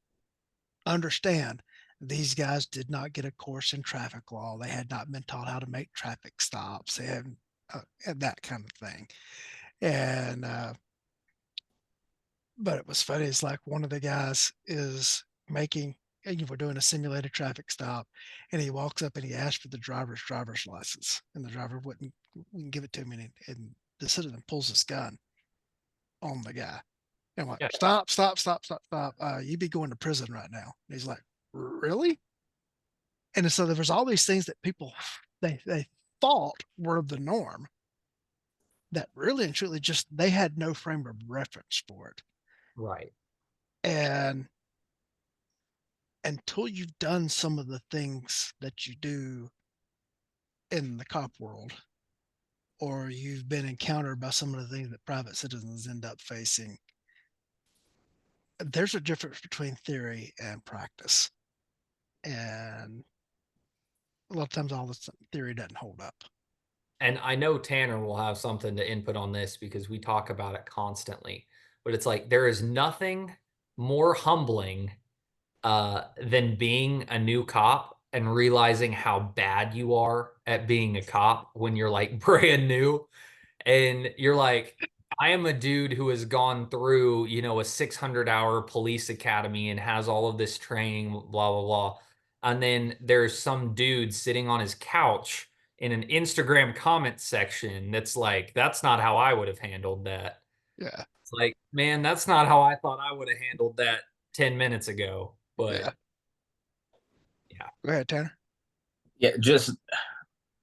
understand these guys did not get a course in traffic law. They had not been taught how to make traffic stops and that kind of thing. And but it was funny. It's like one of the guys is making, and we're doing a simulated traffic stop, and he walks up and he asks for the driver's license, and the driver wouldn't give it to him, and the citizen pulls his gun on the guy. And I'm like, Yeah. stop, stop, stop, stop, stop. You be going to prison right now. And he's like, really? And so there was all these things that people they thought were the norm that really and truly just they had no frame of reference for it. Right. And until you've done some of the things that you do in the cop world, or you've been encountered by some of the things that private citizens end up facing, there's a difference between theory and practice. And a lot of times all this theory doesn't hold up. And I know Tanner will have something to input on this because we talk about it constantly. But it's like there is nothing more humbling than being a new cop and realizing how bad you are at being a cop when you're like brand new. And you're like, I am a dude who has gone through, a 600-hour police academy and has all of this training, blah, blah, blah. And then there's some dude sitting on his couch in an Instagram comment section that's like, that's not how I would have handled that. Yeah. It's like, man, that's not how I thought I would have handled that 10 minutes ago. Yeah. But yeah. Go ahead, Tanner. Yeah, just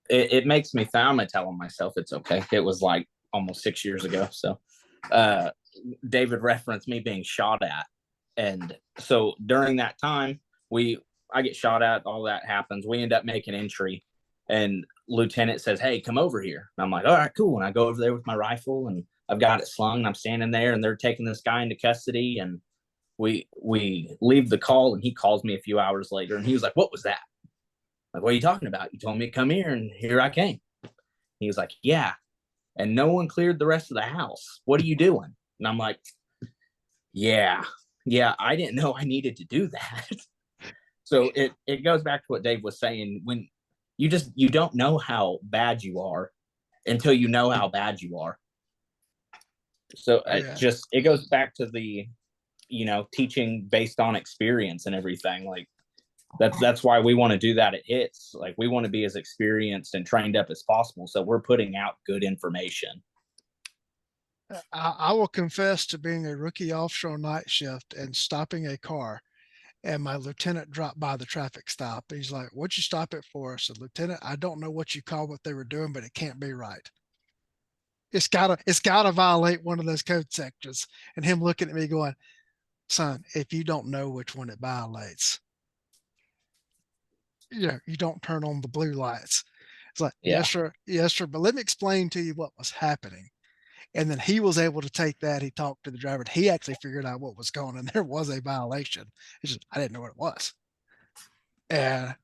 it makes me I'm telling myself it's okay. It was like almost 6 years ago. So David referenced me being shot at. And so during that time, I get shot at, all that happens. We end up making entry, and Lieutenant says, "Hey, come over here." And I'm like, "All right, cool." And I go over there with my rifle, and I've got it slung, and I'm standing there, and they're taking this guy into custody. And we leave the call, and he calls me a few hours later, and he was like, "What was that?" I'm like, "What are you talking about? You told me to come here, and here I came." He was like, "Yeah." And no one cleared the rest of the house. What are you doing? And I'm like, yeah, I didn't know I needed to do that. So it goes back to what Dave was saying. When you don't know how bad you are until you know how bad you are. So Yeah. it goes back to the teaching based on experience and everything. Like that's why we want to do that at hits. Like we want to be as experienced and trained up as possible, so we're putting out good information. I will confess to being a rookie offshore night shift and stopping a car, and my lieutenant dropped by the traffic stop. He's like, "What'd you stop it for?" I said, "Lieutenant, I don't know what you call what they were doing, but it can't be right. It's gotta violate one of those code sections." And him looking at me going, "Son, if you don't know which one it violates, you don't turn on the blue lights." It's like, Yeah. yes, sir, but let me explain to you what was happening. And then he was able to take that. He talked to the driver. He actually figured out what was going on. There was a violation. It's just I didn't know what it was. And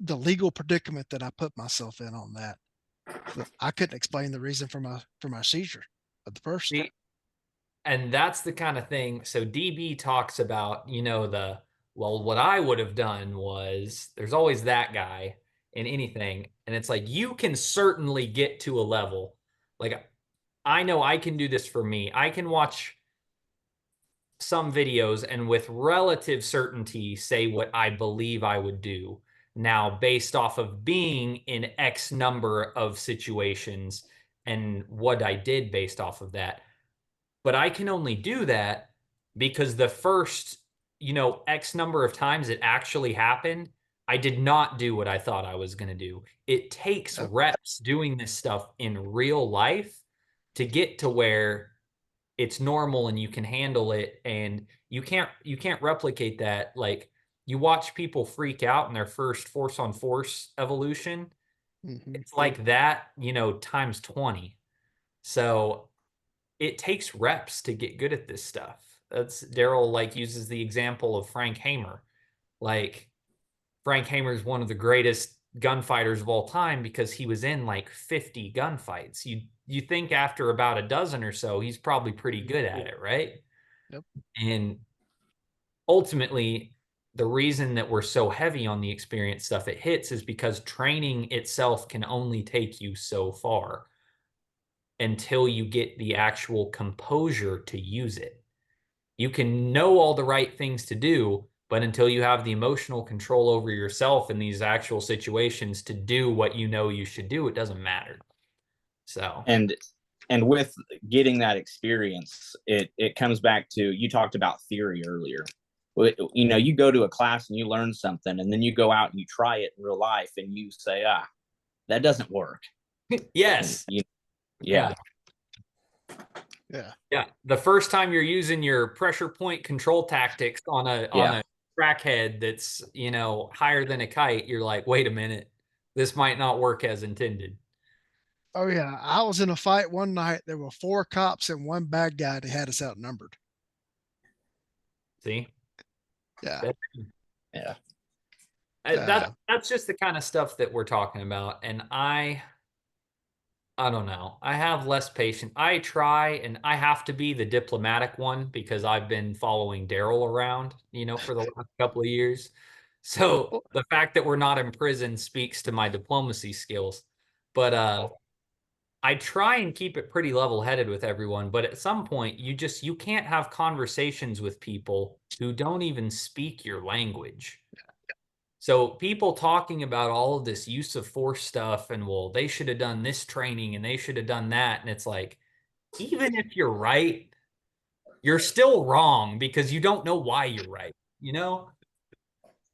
the legal predicament that I put myself in on that, I couldn't explain the reason for my seizure of the person. And that's the kind of thing. So DB talks about, well, what I would have done was there's always that guy in anything. And it's like, you can certainly get to a level. Like, I know I can do this for me. I can watch some videos and with relative certainty say what I believe I would do now based off of being in X number of situations and what I did based off of that. But I can only do that because the first, X number of times it actually happened, I did not do what I thought I was going to do. It takes Uh, reps doing this stuff in real life to get to where it's normal and you can handle it, and you can't replicate that. Like, you watch people freak out in their first force on force evolution. It's like that, times 20. So it takes reps to get good at this stuff. That's Daryl like uses the example of Frank Hamer. Like, Frank Hamer is one of the greatest gunfighters of all time because he was in like 50 gunfights. You think after about a dozen or so, he's probably pretty good at it, right? Yep. And ultimately, the reason that we're so heavy on the experience stuff it hits is because training itself can only take you so far until you get the actual composure to use it. You can know all the right things to do, but until you have the emotional control over yourself in these actual situations to do what you know you should do, it doesn't matter. So, and with getting that experience, it comes back to, you talked about theory earlier. You go to a class and you learn something, and then you go out and you try it in real life and you say, that doesn't work. yes. Yeah. Yeah. The first time you're using your pressure point control tactics on a crackhead that's, higher than a kite, you're like, wait a minute, this might not work as intended. Oh yeah, I was in a fight one night. There were 4 cops and 1 bad guy. They had us outnumbered. See? Yeah. Yeah. That's just the kind of stuff that we're talking about. And I don't know. I have less patience. I try, and I have to be the diplomatic one because I've been following Daryl around, for the last couple of years. So the fact that we're not in prison speaks to my diplomacy skills. But I try and keep it pretty level-headed with everyone. But at some point, you can't have conversations with people who don't even speak your language. So people talking about all of this use of force stuff, and well, they should have done this training and they should have done that. And it's like, even if you're right, you're still wrong because you don't know why you're right,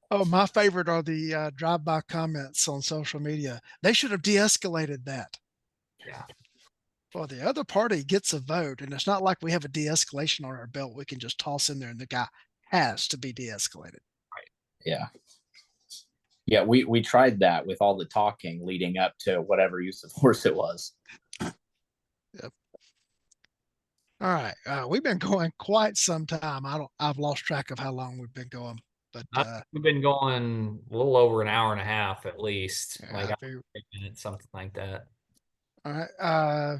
Oh, my favorite are the drive-by comments on social media. They should have de-escalated that. Yeah. Well, the other party gets a vote, and it's not like we have a de-escalation on our belt. We can just toss in there, and the guy has to be de-escalated. Yeah. Yeah, we tried that with all the talking leading up to whatever use of force it was. Yep. All right. We've been going quite some time. I've lost track of how long we've been going, but We've been going a little over an hour and a half at least, like yeah, 8 minutes, something like that. all right.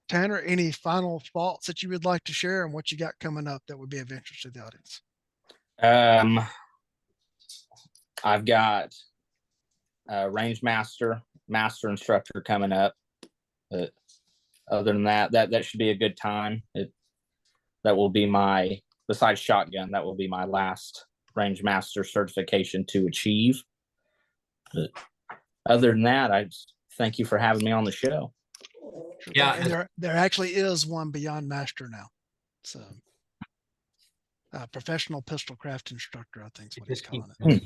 Tanner, any final thoughts that you would like to share and what you got coming up that would be of interest to the audience? I've got a range master instructor coming up. Other than that should be a good time. That will be besides shotgun, that will be my last range master certification to achieve. But other than that, I just thank you for having me on the show. Yeah, and there actually is one beyond master now. So professional pistol craft instructor, I think is what he's calling it.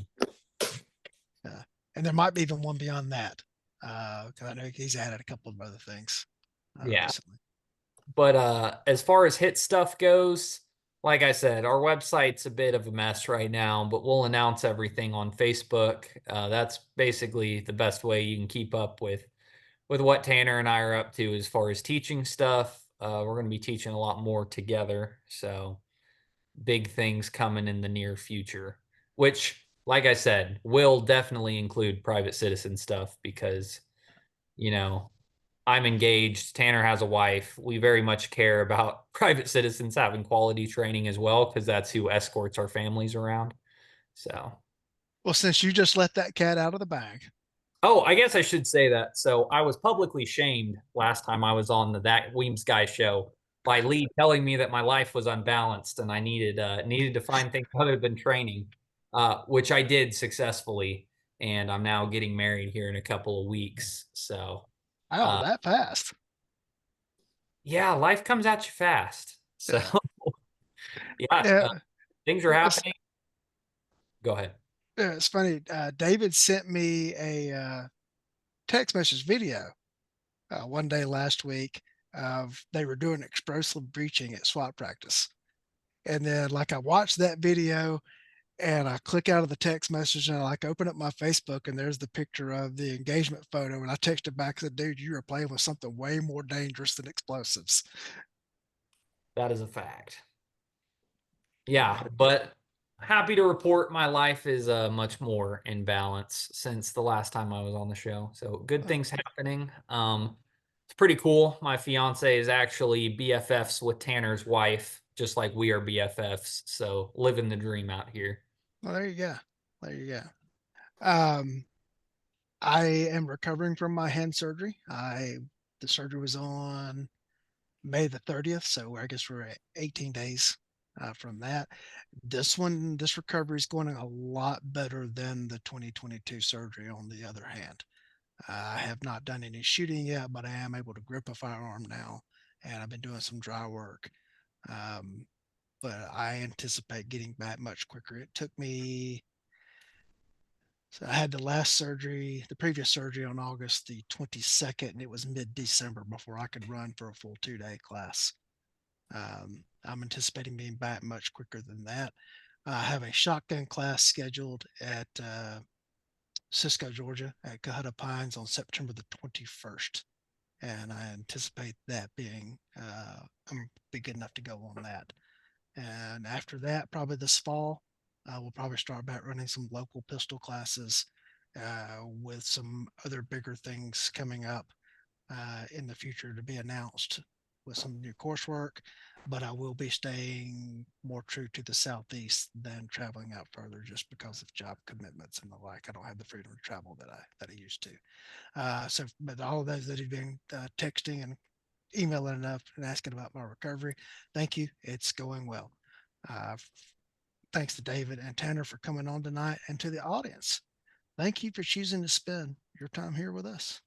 Yeah. And there might be even one beyond that. Because I know he's added a couple of other things recently. But as far as hit stuff goes, like I said, our website's a bit of a mess right now, but we'll announce everything on Facebook. That's basically the best way you can keep up with what Tanner and I are up to as far as teaching stuff. We're going to be teaching a lot more together. So big things coming in the near future, which, like I said, will definitely include private citizen stuff because, I'm engaged. Tanner has a wife. We very much care about private citizens having quality training as well, because that's who escorts our families around. So, well, since you just let that cat out of the bag. Oh, I guess I should say that. So I was publicly shamed last time I was on that Weems guy show by Lee telling me that my life was unbalanced and I needed to find things other than training, which I did successfully. And I'm now getting married here in a couple of weeks. So, that fast. Yeah, life comes at you fast. So, things are happening. Go ahead. It's funny. David sent me a text message video one day last week, of they were doing explosive breaching at SWAT practice. And then like I watched that video and I click out of the text message and I like open up my Facebook and there's the picture of the engagement photo. And I texted back and said, dude, you are playing with something way more dangerous than explosives. That is a fact. Yeah, but happy to report my life is much more in balance since the last time I was on the show. So good things happening. It's pretty cool. My fiance is actually BFFs with Tanner's wife, just like we are BFFs. So living the dream out here. Well, there you go. There you go. I am recovering from my hand surgery. The surgery was on May the 30th, so I guess we're at 18 days from that. This recovery is going a lot better than the 2022 surgery. On the other hand, I have not done any shooting yet, but I am able to grip a firearm now, and I've been doing some dry work. Um, but I anticipate getting back much quicker. It took me So I had the previous surgery on August the 22nd, and it was mid-December before I could run for a full 2-day class. I'm anticipating being back much quicker than that. I have a shotgun class scheduled at Cisco, Georgia, at Cohutta Pines on September the 21st. And I anticipate that being, I'm be good enough to go on that. And after that, probably this fall, we'll probably start back running some local pistol classes with some other bigger things coming up in the future to be announced with some new coursework. But I will be staying more true to the Southeast than traveling out further just because of job commitments and the like. I don't have the freedom to travel that I used to. But all of those that have been texting and emailing enough and asking about my recovery, thank you. It's going well. Uh, Thanks to David and Tanner for coming on tonight, and to the audience. Thank you for choosing to spend your time here with us.